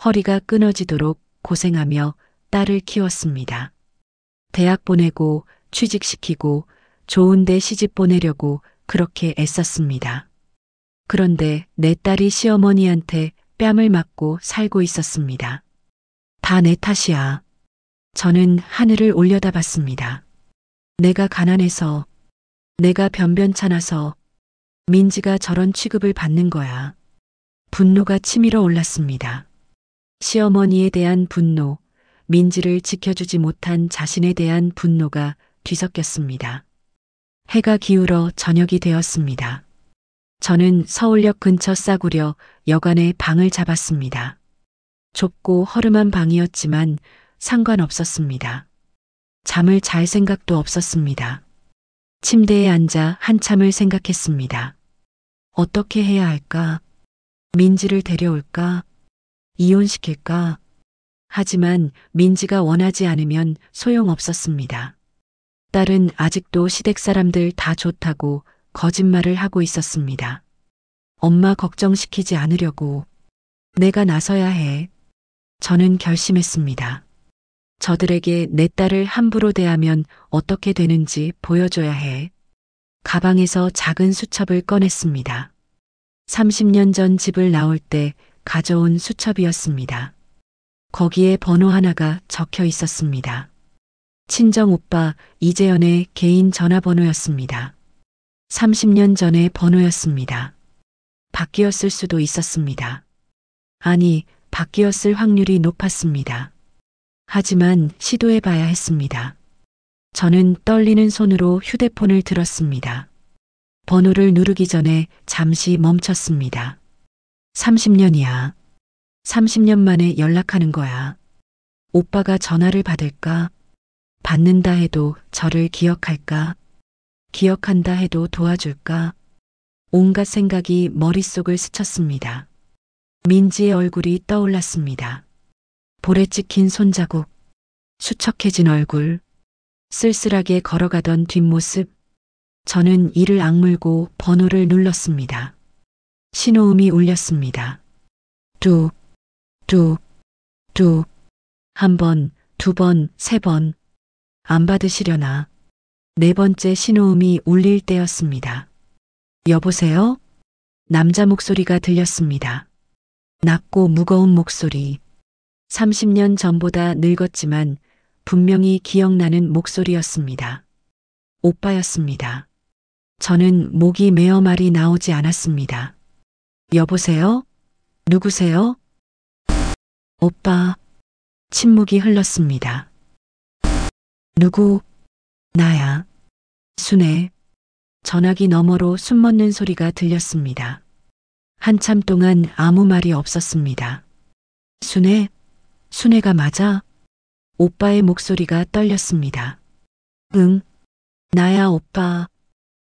허리가 끊어지도록 고생하며 딸을 키웠습니다. 대학 보내고 취직시키고 좋은 데 시집 보내려고 그렇게 애썼습니다. 그런데 내 딸이 시어머니한테 뺨을 맞고 살고 있었습니다. 다 내 탓이야. 저는 하늘을 올려다봤습니다. 내가 가난해서, 내가 변변찮아서 민지가 저런 취급을 받는 거야. 분노가 치밀어 올랐습니다. 시어머니에 대한 분노, 민지를 지켜주지 못한 자신에 대한 분노가 뒤섞였습니다. 해가 기울어 저녁이 되었습니다. 저는 서울역 근처 싸구려 여관에 방을 잡았습니다. 좁고 허름한 방이었지만 상관없었습니다. 잠을 잘 생각도 없었습니다. 침대에 앉아 한참을 생각했습니다. 어떻게 해야 할까? 민지를 데려올까? 이혼시킬까? 하지만 민지가 원하지 않으면 소용없었습니다. 딸은 아직도 시댁 사람들 다 좋다고 거짓말을 하고 있었습니다. 엄마 걱정시키지 않으려고 내가 나서야 해. 저는 결심했습니다. 저들에게 내 딸을 함부로 대하면 어떻게 되는지 보여줘야 해. 가방에서 작은 수첩을 꺼냈습니다. 30년 전 집을 나올 때 가져온 수첩이었습니다. 거기에 번호 하나가 적혀 있었습니다. 친정 오빠 이재현의 개인 전화번호였습니다. 30년 전의 번호였습니다. 바뀌었을 수도 있었습니다. 아니, 바뀌었을 확률이 높았습니다. 하지만 시도해봐야 했습니다. 저는 떨리는 손으로 휴대폰을 들었습니다. 번호를 누르기 전에 잠시 멈췄습니다. 30년이야. 30년 만에 연락하는 거야. 오빠가 전화를 받을까? 받는다 해도 저를 기억할까? 기억한다 해도 도와줄까? 온갖 생각이 머릿속을 스쳤습니다. 민지의 얼굴이 떠올랐습니다. 볼에 찍힌 손자국, 수척해진 얼굴, 쓸쓸하게 걸어가던 뒷모습. 저는 이를 악물고 번호를 눌렀습니다. 신호음이 울렸습니다. 뚝, 뚝, 뚝. 한 번, 두 번, 세 번. 안 받으시려나. 네 번째 신호음이 울릴 때였습니다. 여보세요? 남자 목소리가 들렸습니다. 낮고 무거운 목소리. 30년 전보다 늙었지만 분명히 기억나는 목소리였습니다. 오빠였습니다. 저는 목이 메어 말이 나오지 않았습니다. 여보세요? 누구세요? 오빠. 침묵이 흘렀습니다. 누구? 나야. 순애. 전화기 너머로 숨먹는 소리가 들렸습니다. 한참 동안 아무 말이 없었습니다. 순애? 순애가 맞아? 오빠의 목소리가 떨렸습니다. 응. 나야 오빠.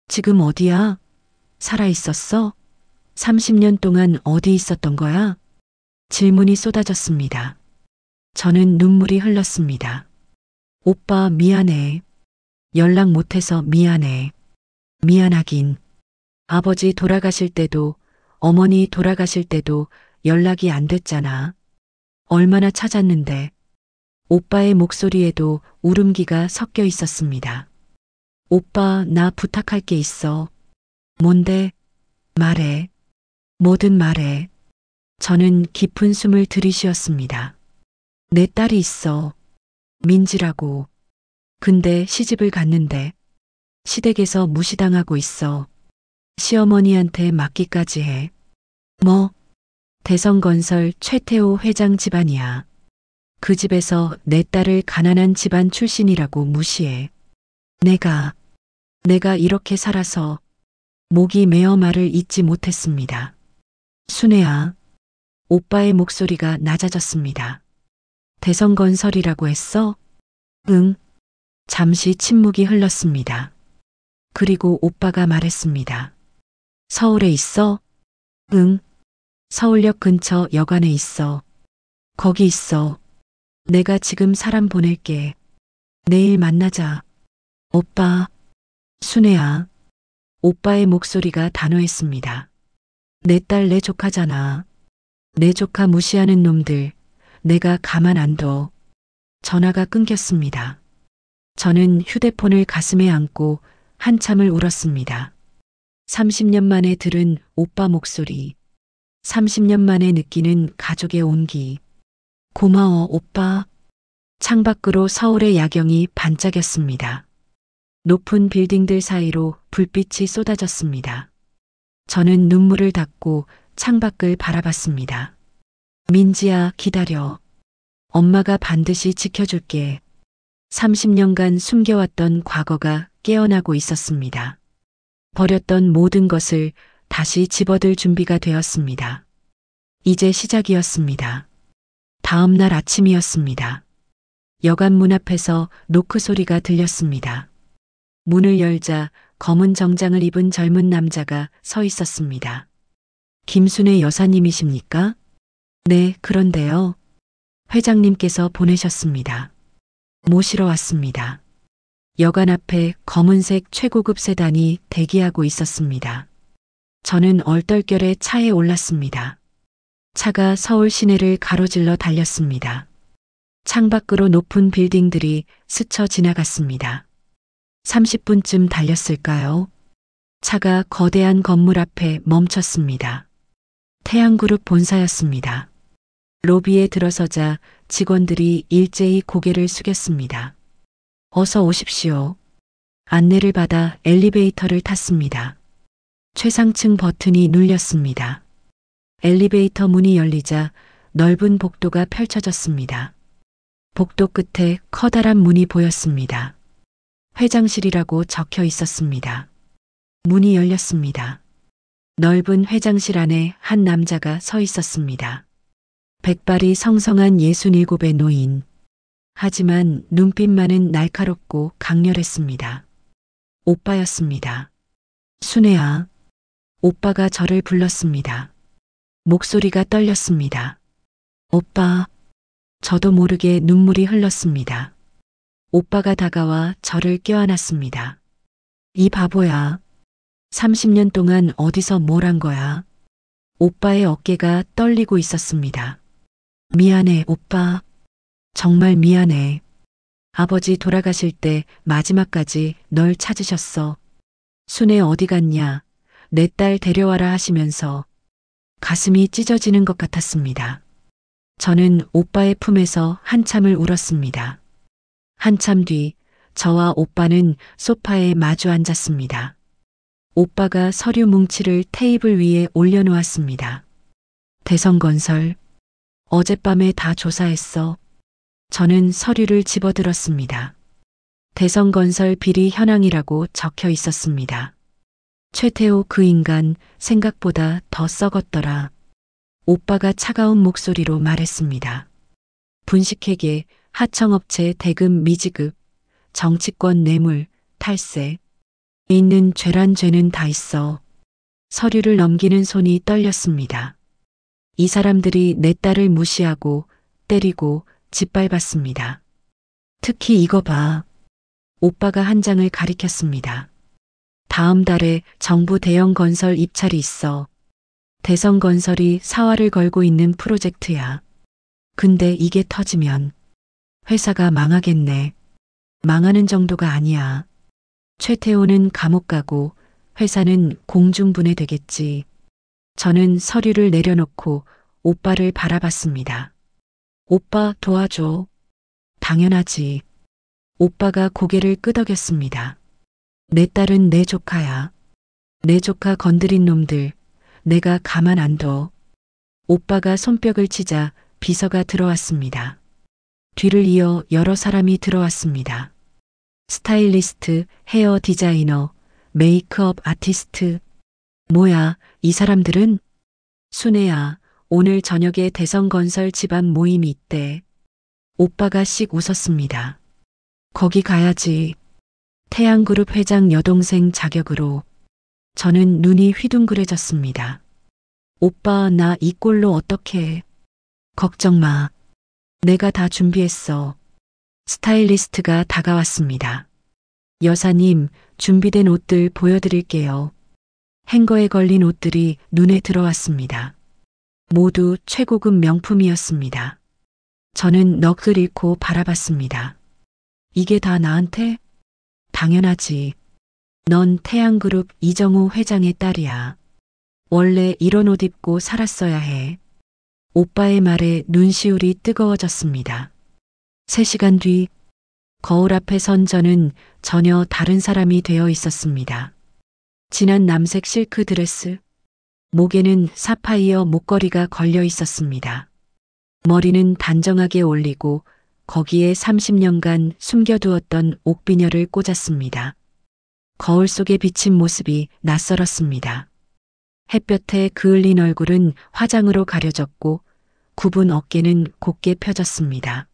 지금 어디야? 살아있었어? 30년 동안 어디 있었던 거야? 질문이 쏟아졌습니다. 저는 눈물이 흘렀습니다. 오빠 미안해. 연락 못해서 미안해. 미안하긴. 아버지 돌아가실 때도 어머니 돌아가실 때도 연락이 안 됐잖아. 얼마나 찾았는데. 오빠의 목소리에도 울음기가 섞여 있었습니다. 오빠 나 부탁할 게 있어. 뭔데? 말해. 뭐든 말해. 저는 깊은 숨을 들이쉬었습니다. 내 딸이 있어. 민지라고. 근데 시집을 갔는데 시댁에서 무시당하고 있어. 시어머니한테 맡기까지 해. 뭐? 대성건설 최태호 회장 집안이야. 그 집에서 내 딸을 가난한 집안 출신이라고 무시해. 내가 이렇게 살아서 목이 메어 말을 잇지 못했습니다. 순애야. 오빠의 목소리가 낮아졌습니다. 대성건설이라고 했어? 응. 잠시 침묵이 흘렀습니다. 그리고 오빠가 말했습니다. 서울에 있어? 응. 서울역 근처 여관에 있어. 거기 있어. 내가 지금 사람 보낼게. 내일 만나자. 오빠. 순애야. 오빠의 목소리가 단호했습니다. 내 딸 내 조카잖아. 내 조카 무시하는 놈들. 내가 가만 안 둬. 전화가 끊겼습니다. 저는 휴대폰을 가슴에 안고 한참을 울었습니다. 30년 만에 들은 오빠 목소리. 30년 만에 느끼는 가족의 온기. 고마워, 오빠. 창밖으로 서울의 야경이 반짝였습니다. 높은 빌딩들 사이로 불빛이 쏟아졌습니다. 저는 눈물을 닦고 창밖을 바라봤습니다. 민지야, 기다려. 엄마가 반드시 지켜줄게. 30년간 숨겨왔던 과거가 깨어나고 있었습니다. 버렸던 모든 것을 다시 집어들 준비가 되었습니다. 이제 시작이었습니다. 다음 날 아침이었습니다. 여관 문 앞에서 노크 소리가 들렸습니다. 문을 열자 검은 정장을 입은 젊은 남자가 서 있었습니다. 김순애 여사님이십니까? 네, 그런데요. 회장님께서 보내셨습니다. 모시러 왔습니다. 여관 앞에 검은색 최고급 세단이 대기하고 있었습니다. 저는 얼떨결에 차에 올랐습니다. 차가 서울 시내를 가로질러 달렸습니다. 창밖으로 높은 빌딩들이 스쳐 지나갔습니다. 30분쯤 달렸을까요? 차가 거대한 건물 앞에 멈췄습니다. 태양그룹 본사였습니다. 로비에 들어서자 직원들이 일제히 고개를 숙였습니다. 어서 오십시오. 안내를 받아 엘리베이터를 탔습니다. 최상층 버튼이 눌렸습니다. 엘리베이터 문이 열리자 넓은 복도가 펼쳐졌습니다. 복도 끝에 커다란 문이 보였습니다. 회장실이라고 적혀 있었습니다. 문이 열렸습니다. 넓은 회장실 안에 한 남자가 서 있었습니다. 백발이 성성한 67의 노인. 하지만 눈빛만은 날카롭고 강렬했습니다. 오빠였습니다. 순애야. 오빠가 저를 불렀습니다. 목소리가 떨렸습니다. 오빠. 저도 모르게 눈물이 흘렀습니다. 오빠가 다가와 저를 껴안았습니다. 이 바보야. 30년 동안 어디서 뭘 한 거야? 오빠의 어깨가 떨리고 있었습니다. 미안해, 오빠. 정말 미안해. 아버지 돌아가실 때 마지막까지 널 찾으셨어. 순애 어디 갔냐? 내 딸 데려와라 하시면서 가슴이 찢어지는 것 같았습니다. 저는 오빠의 품에서 한참을 울었습니다. 한참 뒤 저와 오빠는 소파에 마주 앉았습니다. 오빠가 서류 뭉치를 테이블 위에 올려놓았습니다. 대성건설. 어젯밤에 다 조사했어. 저는 서류를 집어들었습니다. 대성건설 비리 현황이라고 적혀 있었습니다. 최태호 그 인간 생각보다 더 썩었더라. 오빠가 차가운 목소리로 말했습니다. 분식회계, 하청업체 대금 미지급, 정치권 뇌물, 탈세. 있는 죄란 죄는 다 있어. 서류를 넘기는 손이 떨렸습니다. 이 사람들이 내 딸을 무시하고 때리고 짓밟았습니다. 특히 이거 봐. 오빠가 한 장을 가리켰습니다. 다음 달에 정부 대형 건설 입찰이 있어. 대성건설이 사활을 걸고 있는 프로젝트야. 근데 이게 터지면 회사가 망하겠네. 망하는 정도가 아니야. 최태호는 감옥 가고 회사는 공중분해되겠지. 저는 서류를 내려놓고 오빠를 바라봤습니다. 오빠 도와줘. 당연하지. 오빠가 고개를 끄덕였습니다. 내 딸은 내 조카야. 내 조카 건드린 놈들 내가 가만 안 둬. 오빠가 손뼉을 치자 비서가 들어왔습니다. 뒤를 이어 여러 사람이 들어왔습니다. 스타일리스트, 헤어 디자이너, 메이크업 아티스트. 뭐야, 이 사람들은? 순애야, 오늘 저녁에 대성건설 집안 모임이 있대. 오빠가 씩 웃었습니다. 거기 가야지. 태양그룹 회장 여동생 자격으로. 저는 눈이 휘둥그레졌습니다. 오빠, 나 이 꼴로 어떡해. 걱정 마. 내가 다 준비했어. 스타일리스트가 다가왔습니다. 여사님, 준비된 옷들 보여드릴게요. 행거에 걸린 옷들이 눈에 들어왔습니다. 모두 최고급 명품이었습니다. 저는 넋을 잃고 바라봤습니다. 이게 다 나한테? 당연하지. 넌 태양그룹 이정우 회장의 딸이야. 원래 이런 옷 입고 살았어야 해. 오빠의 말에 눈시울이 뜨거워졌습니다. 3시간 뒤 거울 앞에 선 저는 전혀 다른 사람이 되어 있었습니다. 진한 남색 실크 드레스, 목에는 사파이어 목걸이가 걸려 있었습니다. 머리는 단정하게 올리고 거기에 30년간 숨겨두었던 옥비녀를 꽂았습니다. 거울 속에 비친 모습이 낯설었습니다. 햇볕에 그을린 얼굴은 화장으로 가려졌고 굽은 어깨는 곧게 펴졌습니다.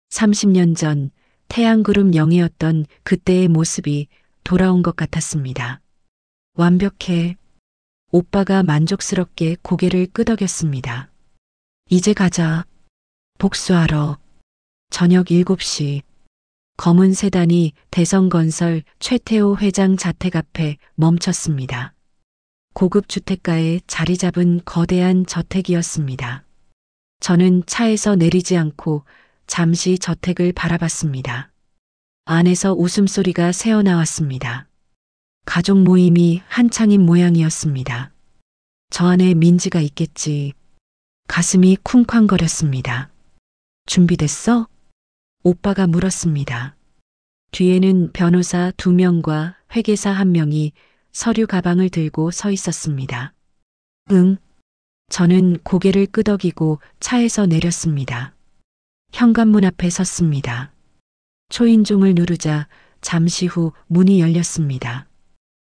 30년 전 태양그룹 영예였던 그때의 모습이 돌아온 것 같았습니다. 완벽해. 오빠가 만족스럽게 고개를 끄덕였습니다. 이제 가자. 복수하러. 저녁 7시. 검은 세단이 대성건설 최태호 회장 자택 앞에 멈췄습니다. 고급 주택가에 자리 잡은 거대한 저택이었습니다. 저는 차에서 내리지 않고 잠시 저택을 바라봤습니다. 안에서 웃음소리가 새어나왔습니다. 가족 모임이 한창인 모양이었습니다. 저 안에 민지가 있겠지. 가슴이 쿵쾅거렸습니다. 준비됐어? 오빠가 물었습니다. 뒤에는 변호사 2명과 회계사 1명이 서류 가방을 들고 서 있었습니다. 응. 저는 고개를 끄덕이고 차에서 내렸습니다. 현관문 앞에 섰습니다. 초인종을 누르자 잠시 후 문이 열렸습니다.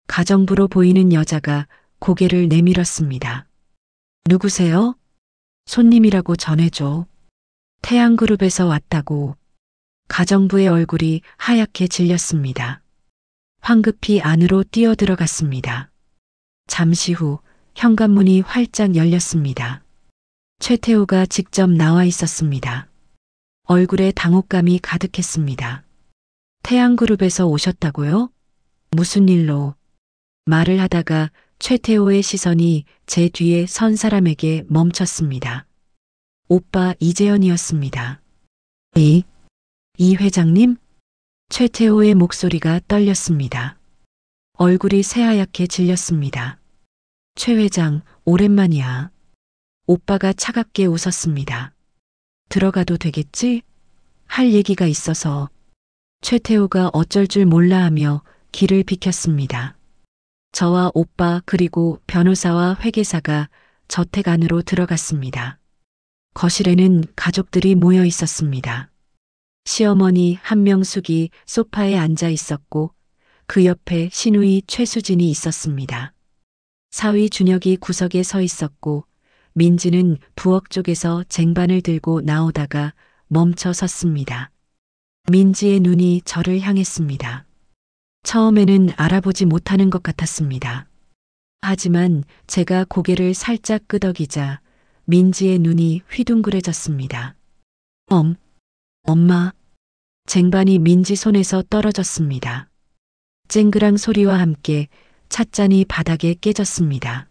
가정부로 보이는 여자가 고개를 내밀었습니다. 누구세요? 손님이라고 전해줘. 태양그룹에서 왔다고. 가정부의 얼굴이 하얗게 질렸습니다. 황급히 안으로 뛰어들어갔습니다. 잠시 후 현관문이 활짝 열렸습니다. 최태호가 직접 나와 있었습니다. 얼굴에 당혹감이 가득했습니다. 태양그룹에서 오셨다고요? 무슨 일로? 말을 하다가 최태호의 시선이 제 뒤에 선 사람에게 멈췄습니다. 오빠 이재현이었습니다. 이 회장님? 최태호의 목소리가 떨렸습니다. 얼굴이 새하얗게 질렸습니다. 최 회장, 오랜만이야. 오빠가 차갑게 웃었습니다. 들어가도 되겠지? 할 얘기가 있어서. 최태호가 어쩔 줄 몰라 하며 길을 비켰습니다. 저와 오빠 그리고 변호사와 회계사가 저택 안으로 들어갔습니다. 거실에는 가족들이 모여 있었습니다. 시어머니 한명숙이 소파에 앉아 있었고 그 옆에 시누이 최수진이 있었습니다. 사위 준혁이 구석에 서 있었고 민지는 부엌 쪽에서 쟁반을 들고 나오다가 멈춰 섰습니다. 민지의 눈이 저를 향했습니다. 처음에는 알아보지 못하는 것 같았습니다. 하지만 제가 고개를 살짝 끄덕이자 민지의 눈이 휘둥그레졌습니다. 엄마. 쟁반이 민지 손에서 떨어졌습니다. 쨍그랑 소리와 함께 찻잔이 바닥에 깨졌습니다.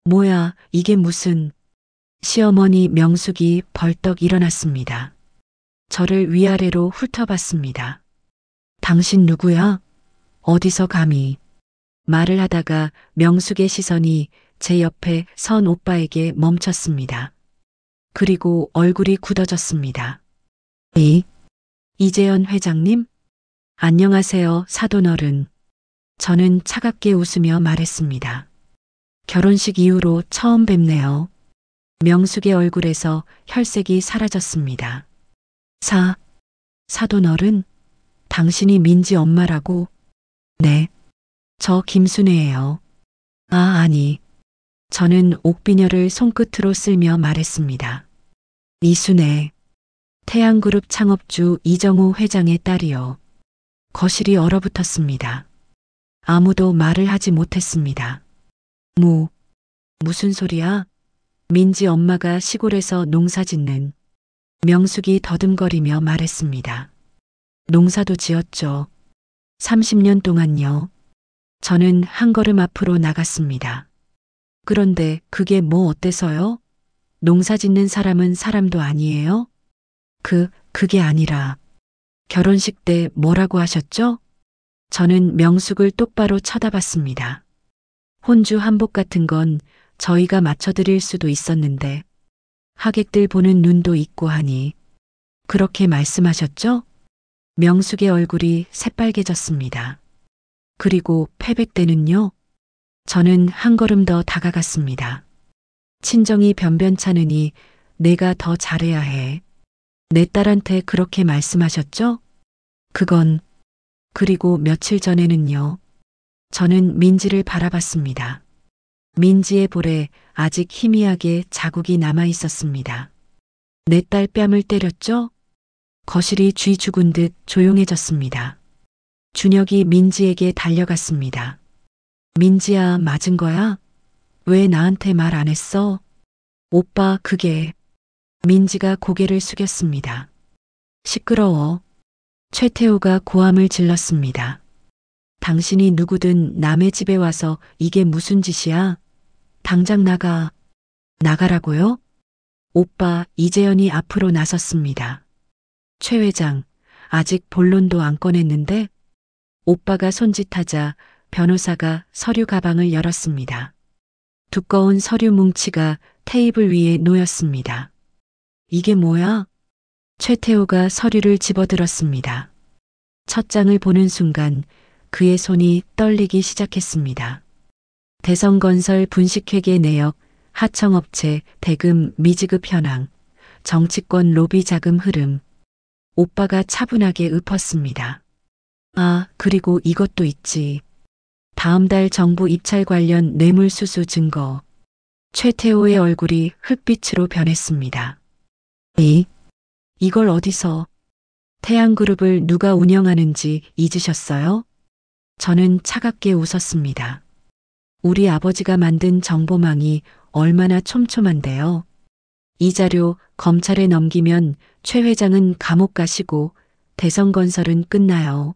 뭐야, 이게 무슨... 시어머니 명숙이 벌떡 일어났습니다. 저를 위아래로 훑어봤습니다. 당신 누구야? 어디서 감히... 말을 하다가 명숙의 시선이 제 옆에 선 오빠에게 멈췄습니다. 그리고 얼굴이 굳어졌습니다. 이재현 회장님? 안녕하세요, 사돈어른. 저는 차갑게 웃으며 말했습니다. 결혼식 이후로 처음 뵙네요. 명숙의 얼굴에서 혈색이 사라졌습니다. 사돈어른? 당신이 민지 엄마라고? 네. 저 김순애예요. 아니. 저는 옥비녀를 손끝으로 쓸며 말했습니다. 이순애. 태양그룹 창업주 이정우 회장의 딸이요. 거실이 얼어붙었습니다. 아무도 말을 하지 못했습니다. 무슨 소리야? 민지 엄마가 시골에서 농사 짓는. 명숙이 더듬거리며 말했습니다. 농사도 지었죠. 30년 동안요. 저는 한 걸음 앞으로 나갔습니다. 그런데 그게 뭐 어때서요? 농사 짓는 사람은 사람도 아니에요? 그게 아니라 결혼식 때 뭐라고 하셨죠? 저는 명숙을 똑바로 쳐다봤습니다. 혼주 한복 같은 건 저희가 맞춰드릴 수도 있었는데 하객들 보는 눈도 있고 하니 그렇게 말씀하셨죠? 명숙의 얼굴이 새빨개졌습니다. 그리고 패백 때는요? 저는 한 걸음 더 다가갔습니다. 친정이 변변찮으니 내가 더 잘해야 해. 내 딸한테 그렇게 말씀하셨죠? 그리고 며칠 전에는요. 저는 민지를 바라봤습니다. 민지의 볼에 아직 희미하게 자국이 남아 있었습니다. 내 딸 뺨을 때렸죠? 거실이 쥐 죽은 듯 조용해졌습니다. 준혁이 민지에게 달려갔습니다. 민지야, 맞은 거야? 왜 나한테 말 안 했어? 오빠, 그게... 민지가 고개를 숙였습니다. 시끄러워. 최태호가 고함을 질렀습니다. 당신이 누구든 남의 집에 와서 이게 무슨 짓이야? 당장 나가. 나가라고요? 오빠, 이재현이 앞으로 나섰습니다. 최 회장, 아직 본론도 안 꺼냈는데? 오빠가 손짓하자 변호사가 서류 가방을 열었습니다. 두꺼운 서류 뭉치가 테이블 위에 놓였습니다. 이게 뭐야? 최태호가 서류를 집어들었습니다. 첫 장을 보는 순간 그의 손이 떨리기 시작했습니다. 대성건설 분식회계 내역, 하청업체 대금 미지급 현황, 정치권 로비 자금 흐름. 오빠가 차분하게 읊었습니다. 아, 그리고 이것도 있지. 다음 달 정부 입찰 관련 뇌물수수 증거. 최태호의 얼굴이 흙빛으로 변했습니다. 이걸 어디서? 태양그룹을 누가 운영하는지 잊으셨어요? 저는 차갑게 웃었습니다. 우리 아버지가 만든 정보망이 얼마나 촘촘한데요. 이 자료 검찰에 넘기면 최 회장은 감옥 가시고 대성건설은 끝나요.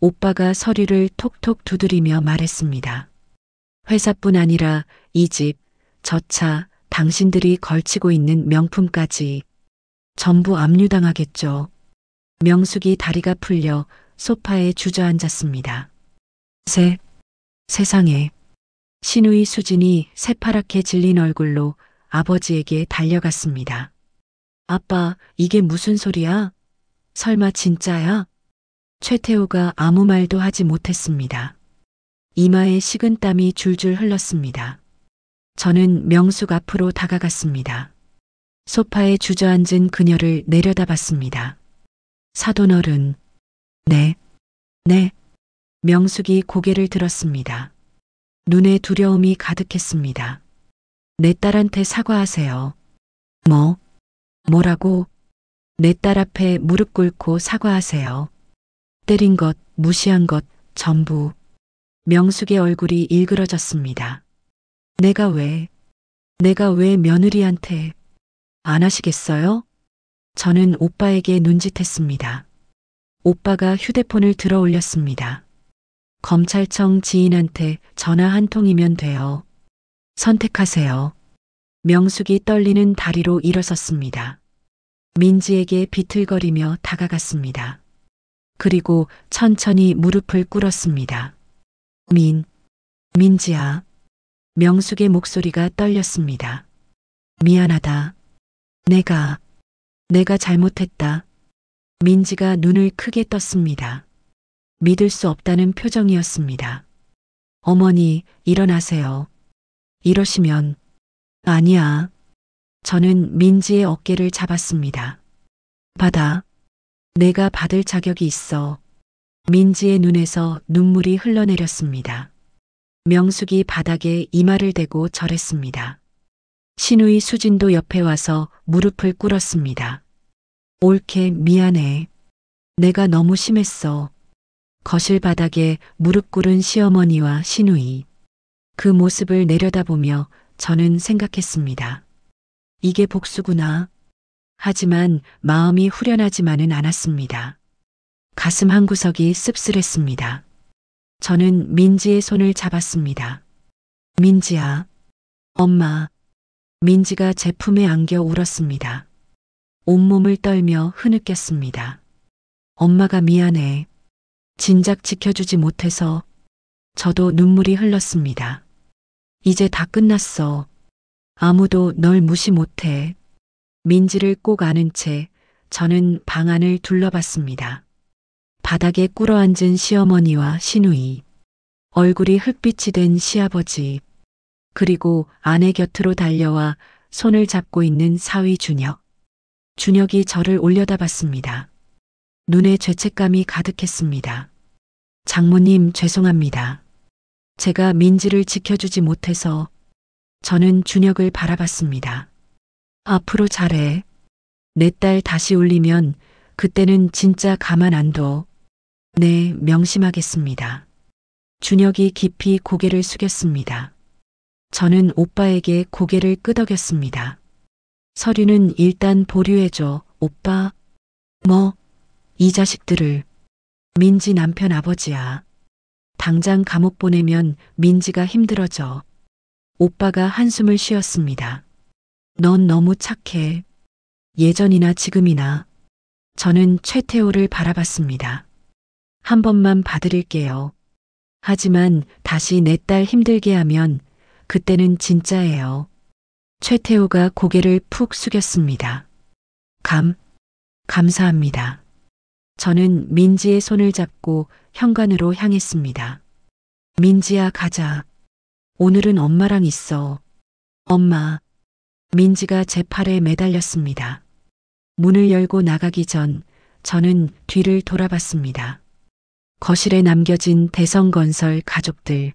오빠가 서류를 톡톡 두드리며 말했습니다. 회사뿐 아니라 이 집, 저 차, 당신들이 걸치고 있는 명품까지 전부 압류당하겠죠. 명숙이 다리가 풀려 소파에 주저앉았습니다. 세상에. 신우이 수진이 새파랗게 질린 얼굴로 아버지에게 달려갔습니다. 아빠, 이게 무슨 소리야? 설마 진짜야? 최태호가 아무 말도 하지 못했습니다. 이마에 식은땀이 줄줄 흘렀습니다. 저는 명숙 앞으로 다가갔습니다. 소파에 주저앉은 그녀를 내려다봤습니다. 사돈어른. 네. 명숙이 고개를 들었습니다. 눈에 두려움이 가득했습니다. 내 딸한테 사과하세요. 뭐라고? 내 딸 앞에 무릎 꿇고 사과하세요. 때린 것, 무시한 것, 전부. 명숙의 얼굴이 일그러졌습니다. 내가 왜 며느리한테 안 하시겠어요? 저는 오빠에게 눈짓했습니다. 오빠가 휴대폰을 들어 올렸습니다. 검찰청 지인한테 전화 한 통이면 돼요. 선택하세요. 명숙이 떨리는 다리로 일어섰습니다. 민지에게 비틀거리며 다가갔습니다. 그리고 천천히 무릎을 꿇었습니다. 민지야. 명숙의 목소리가 떨렸습니다. 미안하다. 내가 잘못했다. 민지가 눈을 크게 떴습니다. 믿을 수 없다는 표정이었습니다. 어머니, 일어나세요. 이러시면. 아니야. 저는 민지의 어깨를 잡았습니다. 받아. 내가 받을 자격이 있어. 민지의 눈에서 눈물이 흘러내렸습니다. 명숙이 바닥에 이마를 대고 절했습니다. 신우이 수진도 옆에 와서 무릎을 꿇었습니다. 옳게 미안해. 내가 너무 심했어. 거실 바닥에 무릎 꿇은 시어머니와 신우이. 그 모습을 내려다보며 저는 생각했습니다. 이게 복수구나. 하지만 마음이 후련하지만은 않았습니다. 가슴 한구석이 씁쓸했습니다. 저는 민지의 손을 잡았습니다. 민지야. 엄마. 민지가 제 품에 안겨 울었습니다. 온몸을 떨며 흐느꼈습니다. 엄마가 미안해. 진작 지켜주지 못해서. 저도 눈물이 흘렀습니다. 이제 다 끝났어. 아무도 널 무시 못해. 민지를 꼭 안은 채 저는 방 안을 둘러봤습니다. 바닥에 꿇어앉은 시어머니와 시누이, 얼굴이 흙빛이 된 시아버지, 그리고 아내 곁으로 달려와 손을 잡고 있는 사위 준혁. 준혁이 저를 올려다봤습니다. 눈에 죄책감이 가득했습니다. 장모님 죄송합니다. 제가 민지를 지켜주지 못해서. 저는 준혁을 바라봤습니다. 앞으로 잘해. 내 딸 다시 울리면 그때는 진짜 가만 안 둬. 네, 명심하겠습니다. 준혁이 깊이 고개를 숙였습니다. 저는 오빠에게 고개를 끄덕였습니다. 서류는 일단 보류해줘, 오빠. 뭐, 이 자식들을. 민지 남편 아버지야. 당장 감옥 보내면 민지가 힘들어져. 오빠가 한숨을 쉬었습니다. 넌 너무 착해. 예전이나 지금이나. 저는 최태호를 바라봤습니다. 한 번만 봐드릴게요. 하지만 다시 내 딸 힘들게 하면 그때는 진짜예요. 최태호가 고개를 푹 숙였습니다. 감사합니다. 저는 민지의 손을 잡고 현관으로 향했습니다. 민지야, 가자. 오늘은 엄마랑 있어. 엄마. 민지가 제 팔에 매달렸습니다. 문을 열고 나가기 전 저는 뒤를 돌아봤습니다. 거실에 남겨진 대성건설 가족들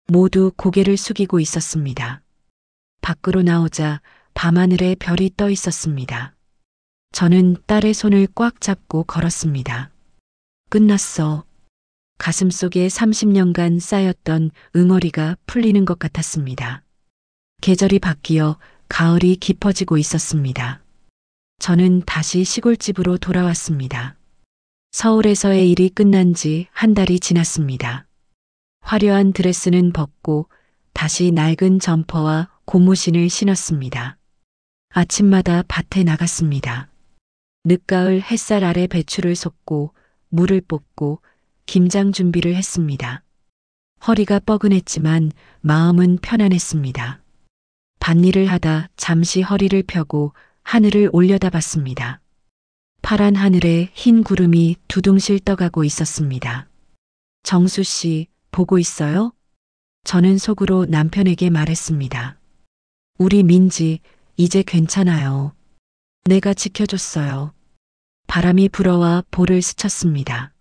모두 고개를 숙이고 있었습니다. 밖으로 나오자 밤하늘에 별이 떠 있었습니다. 저는 딸의 손을 꽉 잡고 걸었습니다. 끝났어. 가슴속에 30년간 쌓였던 응어리가 풀리는 것 같았습니다. 계절이 바뀌어 가을이 깊어지고 있었습니다. 저는 다시 시골집으로 돌아왔습니다. 서울에서의 일이 끝난 지 한 달이 지났습니다. 화려한 드레스는 벗고 다시 낡은 점퍼와 고무신을 신었습니다. 아침마다 밭에 나갔습니다. 늦가을 햇살 아래 배추를 솟고 물을 뽑고 김장 준비를 했습니다. 허리가 뻐근했지만 마음은 편안했습니다. 밭일을 하다 잠시 허리를 펴고 하늘을 올려다봤습니다. 파란 하늘에 흰 구름이 두둥실 떠가고 있었습니다. 정수 씨, 보고 있어요? 저는 속으로 남편에게 말했습니다. 우리 민지, 이제 괜찮아요. 내가 지켜줬어요. 바람이 불어와 볼을 스쳤습니다.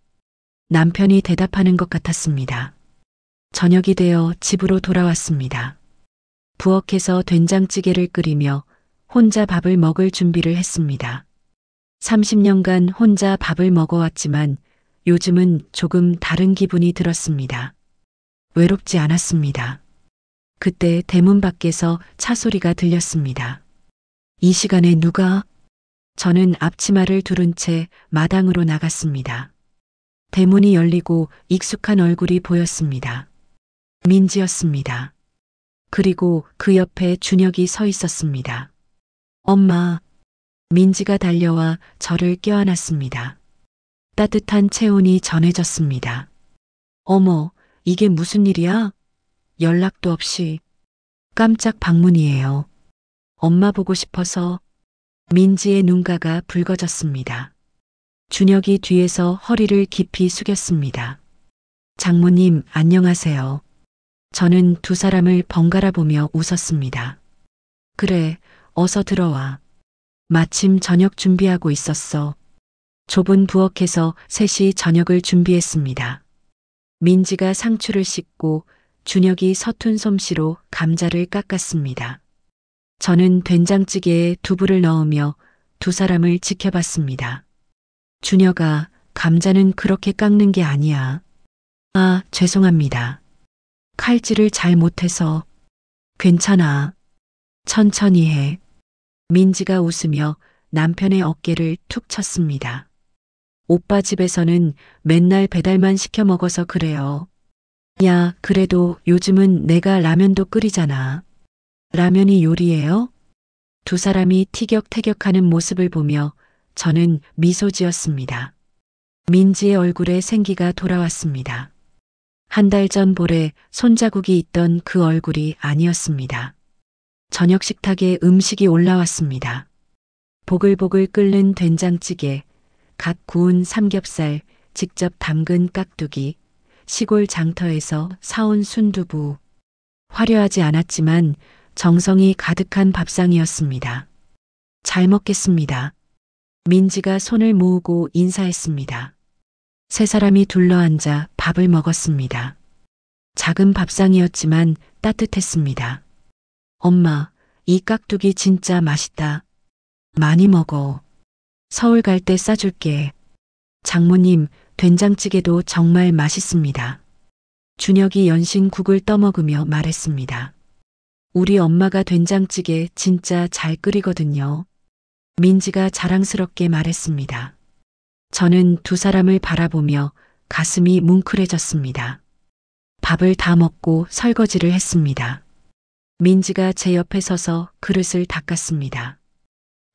남편이 대답하는 것 같았습니다. 저녁이 되어 집으로 돌아왔습니다. 부엌에서 된장찌개를 끓이며 혼자 밥을 먹을 준비를 했습니다. 30년간 혼자 밥을 먹어왔지만 요즘은 조금 다른 기분이 들었습니다. 외롭지 않았습니다. 그때 대문 밖에서 차 소리가 들렸습니다. 이 시간에 누가? 저는 앞치마를 두른 채 마당으로 나갔습니다. 대문이 열리고 익숙한 얼굴이 보였습니다. 민지였습니다. 그리고 그 옆에 준혁이 서 있었습니다. 엄마. 민지가 달려와 저를 껴안았습니다. 따뜻한 체온이 전해졌습니다. 어머, 이게 무슨 일이야? 연락도 없이. 깜짝 방문이에요. 엄마 보고 싶어서. 민지의 눈가가 붉어졌습니다. 준혁이 뒤에서 허리를 깊이 숙였습니다. 장모님, 안녕하세요. 저는 두 사람을 번갈아 보며 웃었습니다. 그래, 어서 들어와. 마침 저녁 준비하고 있었어. 좁은 부엌에서 셋이 저녁을 준비했습니다. 민지가 상추를 씻고 준혁이 서툰 솜씨로 감자를 깎았습니다. 저는 된장찌개에 두부를 넣으며 두 사람을 지켜봤습니다. 준혁아, 감자는 그렇게 깎는 게 아니야. 아, 죄송합니다. 칼질을 잘 못해서. 괜찮아. 천천히 해. 민지가 웃으며 남편의 어깨를 툭 쳤습니다. 오빠 집에서는 맨날 배달만 시켜 먹어서 그래요. 야, 그래도 요즘은 내가 라면도 끓이잖아. 라면이 요리예요? 두 사람이 티격태격하는 모습을 보며 저는 미소 지었습니다. 민지의 얼굴에 생기가 돌아왔습니다. 한 달 전 볼에 손자국이 있던 그 얼굴이 아니었습니다. 저녁 식탁에 음식이 올라왔습니다. 보글보글 끓는 된장찌개, 갓 구운 삼겹살, 직접 담근 깍두기, 시골 장터에서 사온 순두부. 화려하지 않았지만 정성이 가득한 밥상이었습니다. 잘 먹겠습니다. 민지가 손을 모으고 인사했습니다. 세 사람이 둘러앉아 밥을 먹었습니다. 작은 밥상이었지만 따뜻했습니다. 엄마, 이 깍두기 진짜 맛있다. 많이 먹어. 서울 갈 때 싸줄게. 장모님, 된장찌개도 정말 맛있습니다. 준혁이 연신국을 떠먹으며 말했습니다. 우리 엄마가 된장찌개 진짜 잘 끓이거든요. 민지가 자랑스럽게 말했습니다. 저는 두 사람을 바라보며 가슴이 뭉클해졌습니다. 밥을 다 먹고 설거지를 했습니다. 민지가 제 옆에 서서 그릇을 닦았습니다.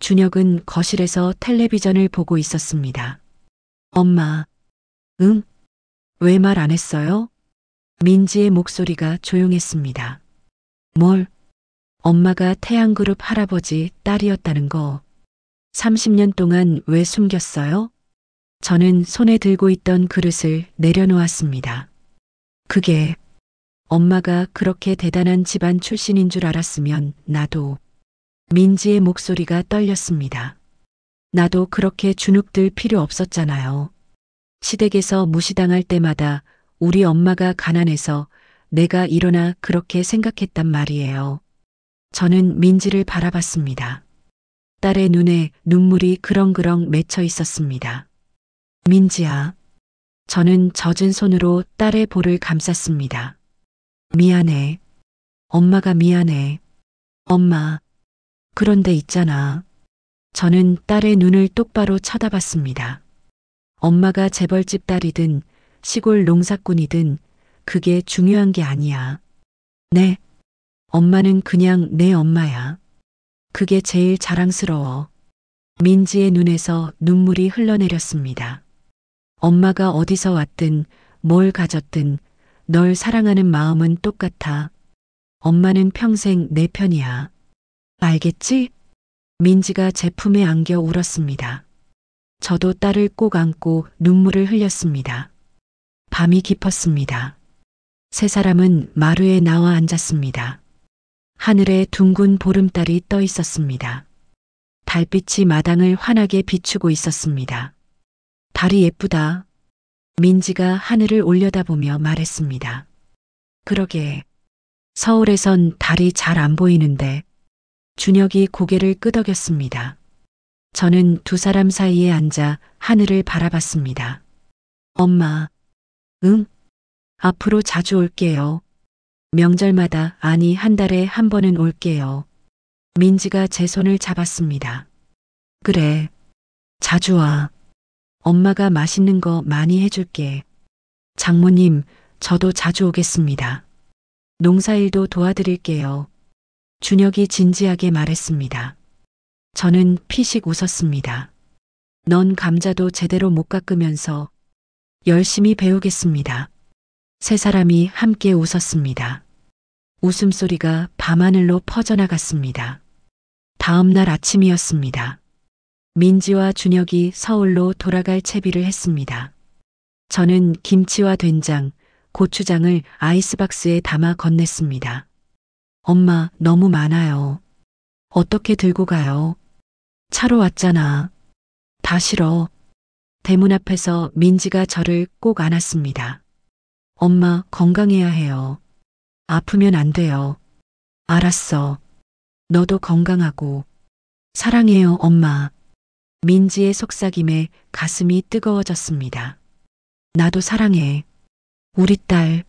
준혁은 거실에서 텔레비전을 보고 있었습니다. 엄마, 응? 왜 말 안 했어요? 민지의 목소리가 조용했습니다. 뭘? 엄마가 태양그룹 할아버지 딸이었다는 거 30년 동안 왜 숨겼어요? 저는 손에 들고 있던 그릇을 내려놓았습니다. 그게 엄마가 그렇게 대단한 집안 출신인 줄 알았으면 나도. 민지의 목소리가 떨렸습니다. 나도 그렇게 주눅들 필요 없었잖아요. 시댁에서 무시당할 때마다 우리 엄마가 가난해서 내가 일어나 그렇게 생각했단 말이에요. 저는 민지를 바라봤습니다. 딸의 눈에 눈물이 그렁그렁 맺혀 있었습니다. 민지야. 저는 젖은 손으로 딸의 볼을 감쌌습니다. 미안해. 엄마가 미안해. 엄마. 그런데 있잖아. 저는 딸의 눈을 똑바로 쳐다봤습니다. 엄마가 재벌집 딸이든 시골 농사꾼이든 그게 중요한 게 아니야. 네. 엄마는 그냥 내 엄마야. 그게 제일 자랑스러워. 민지의 눈에서 눈물이 흘러내렸습니다. 엄마가 어디서 왔든 뭘 가졌든 널 사랑하는 마음은 똑같아. 엄마는 평생 내 편이야. 알겠지? 민지가 제 품에 안겨 울었습니다. 저도 딸을 꼭 안고 눈물을 흘렸습니다. 밤이 깊었습니다. 세 사람은 마루에 나와 앉았습니다. 하늘에 둥근 보름달이 떠 있었습니다. 달빛이 마당을 환하게 비추고 있었습니다. 달이 예쁘다. 민지가 하늘을 올려다보며 말했습니다. 그러게. 서울에선 달이 잘 안 보이는데. 준혁이 고개를 끄덕였습니다. 저는 두 사람 사이에 앉아 하늘을 바라봤습니다. 엄마. 응? 앞으로 자주 올게요. 명절마다 아니 한 달에 한 번은 올게요. 민지가 제 손을 잡았습니다. 그래. 자주 와. 엄마가 맛있는 거 많이 해줄게. 장모님, 저도 자주 오겠습니다. 농사일도 도와드릴게요. 준혁이 진지하게 말했습니다. 저는 피식 웃었습니다. 넌 감자도 제대로 못 깎으면서 열심히 배우겠습니다. 세 사람이 함께 웃었습니다. 웃음소리가 밤하늘로 퍼져나갔습니다. 다음 날 아침이었습니다. 민지와 준혁이 서울로 돌아갈 채비를 했습니다. 저는 김치와 된장, 고추장을 아이스박스에 담아 건넸습니다. 엄마, 너무 많아요. 어떻게 들고 가요? 차로 왔잖아. 다 싫어. 대문 앞에서 민지가 저를 꼭 안았습니다. 엄마, 건강해야 해요. 아프면 안 돼요. 알았어. 너도 건강하고. 사랑해요, 엄마. 민지의 속삭임에 가슴이 뜨거워졌습니다. 나도 사랑해. 우리 딸.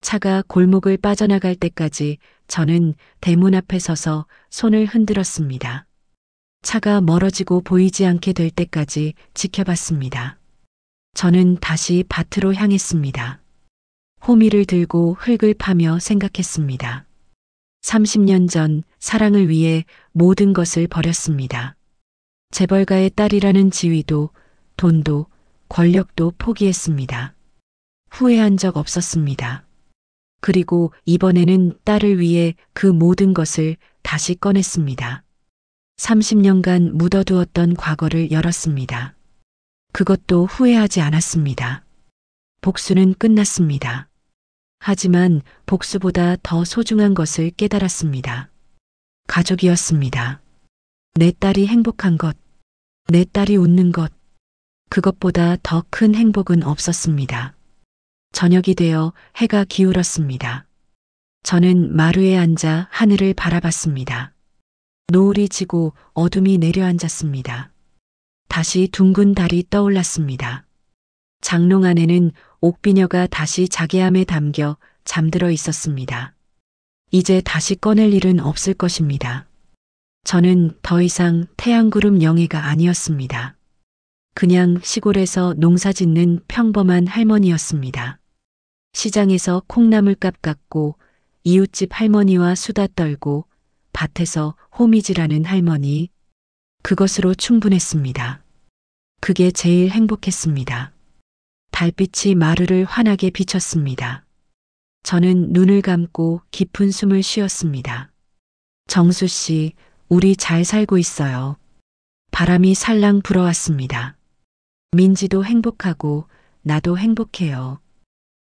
차가 골목을 빠져나갈 때까지 저는 대문 앞에 서서 손을 흔들었습니다. 차가 멀어지고 보이지 않게 될 때까지 지켜봤습니다. 저는 다시 밭으로 향했습니다. 호미를 들고 흙을 파며 생각했습니다. 30년 전 사랑을 위해 모든 것을 버렸습니다. 재벌가의 딸이라는 지위도, 돈도, 권력도 포기했습니다. 후회한 적 없었습니다. 그리고 이번에는 딸을 위해 그 모든 것을 다시 꺼냈습니다. 30년간 묻어두었던 과거를 열었습니다. 그것도 후회하지 않았습니다. 복수는 끝났습니다. 하지만 복수보다 더 소중한 것을 깨달았습니다. 가족이었습니다. 내 딸이 행복한 것, 내 딸이 웃는 것, 그것보다 더 큰 행복은 없었습니다. 저녁이 되어 해가 기울었습니다. 저는 마루에 앉아 하늘을 바라봤습니다. 노을이 지고 어둠이 내려앉았습니다. 다시 둥근 달이 떠올랐습니다. 장롱 안에는 옥비녀가 다시 자개함에 담겨 잠들어 있었습니다. 이제 다시 꺼낼 일은 없을 것입니다. 저는 더 이상 태양구름 영예가 아니었습니다. 그냥 시골에서 농사 짓는 평범한 할머니였습니다. 시장에서 콩나물값 깎고 이웃집 할머니와 수다 떨고 밭에서 호미질하는 할머니, 그것으로 충분했습니다. 그게 제일 행복했습니다. 달빛이 마루를 환하게 비쳤습니다. 저는 눈을 감고 깊은 숨을 쉬었습니다. 정수 씨, 우리 잘 살고 있어요. 바람이 살랑 불어왔습니다. 민지도 행복하고 나도 행복해요.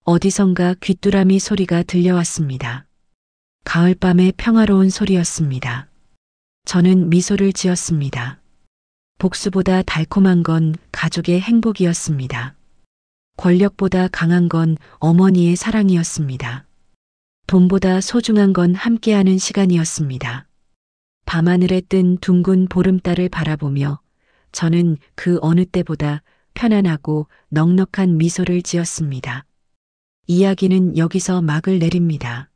어디선가 귀뚜라미 소리가 들려왔습니다. 가을밤의 평화로운 소리였습니다. 저는 미소를 지었습니다. 복수보다 달콤한 건 가족의 행복이었습니다. 권력보다 강한 건 어머니의 사랑이었습니다. 돈보다 소중한 건 함께하는 시간이었습니다. 밤하늘에 뜬 둥근 보름달을 바라보며 저는 그 어느 때보다 편안하고 넉넉한 미소를 지었습니다. 이야기는 여기서 막을 내립니다.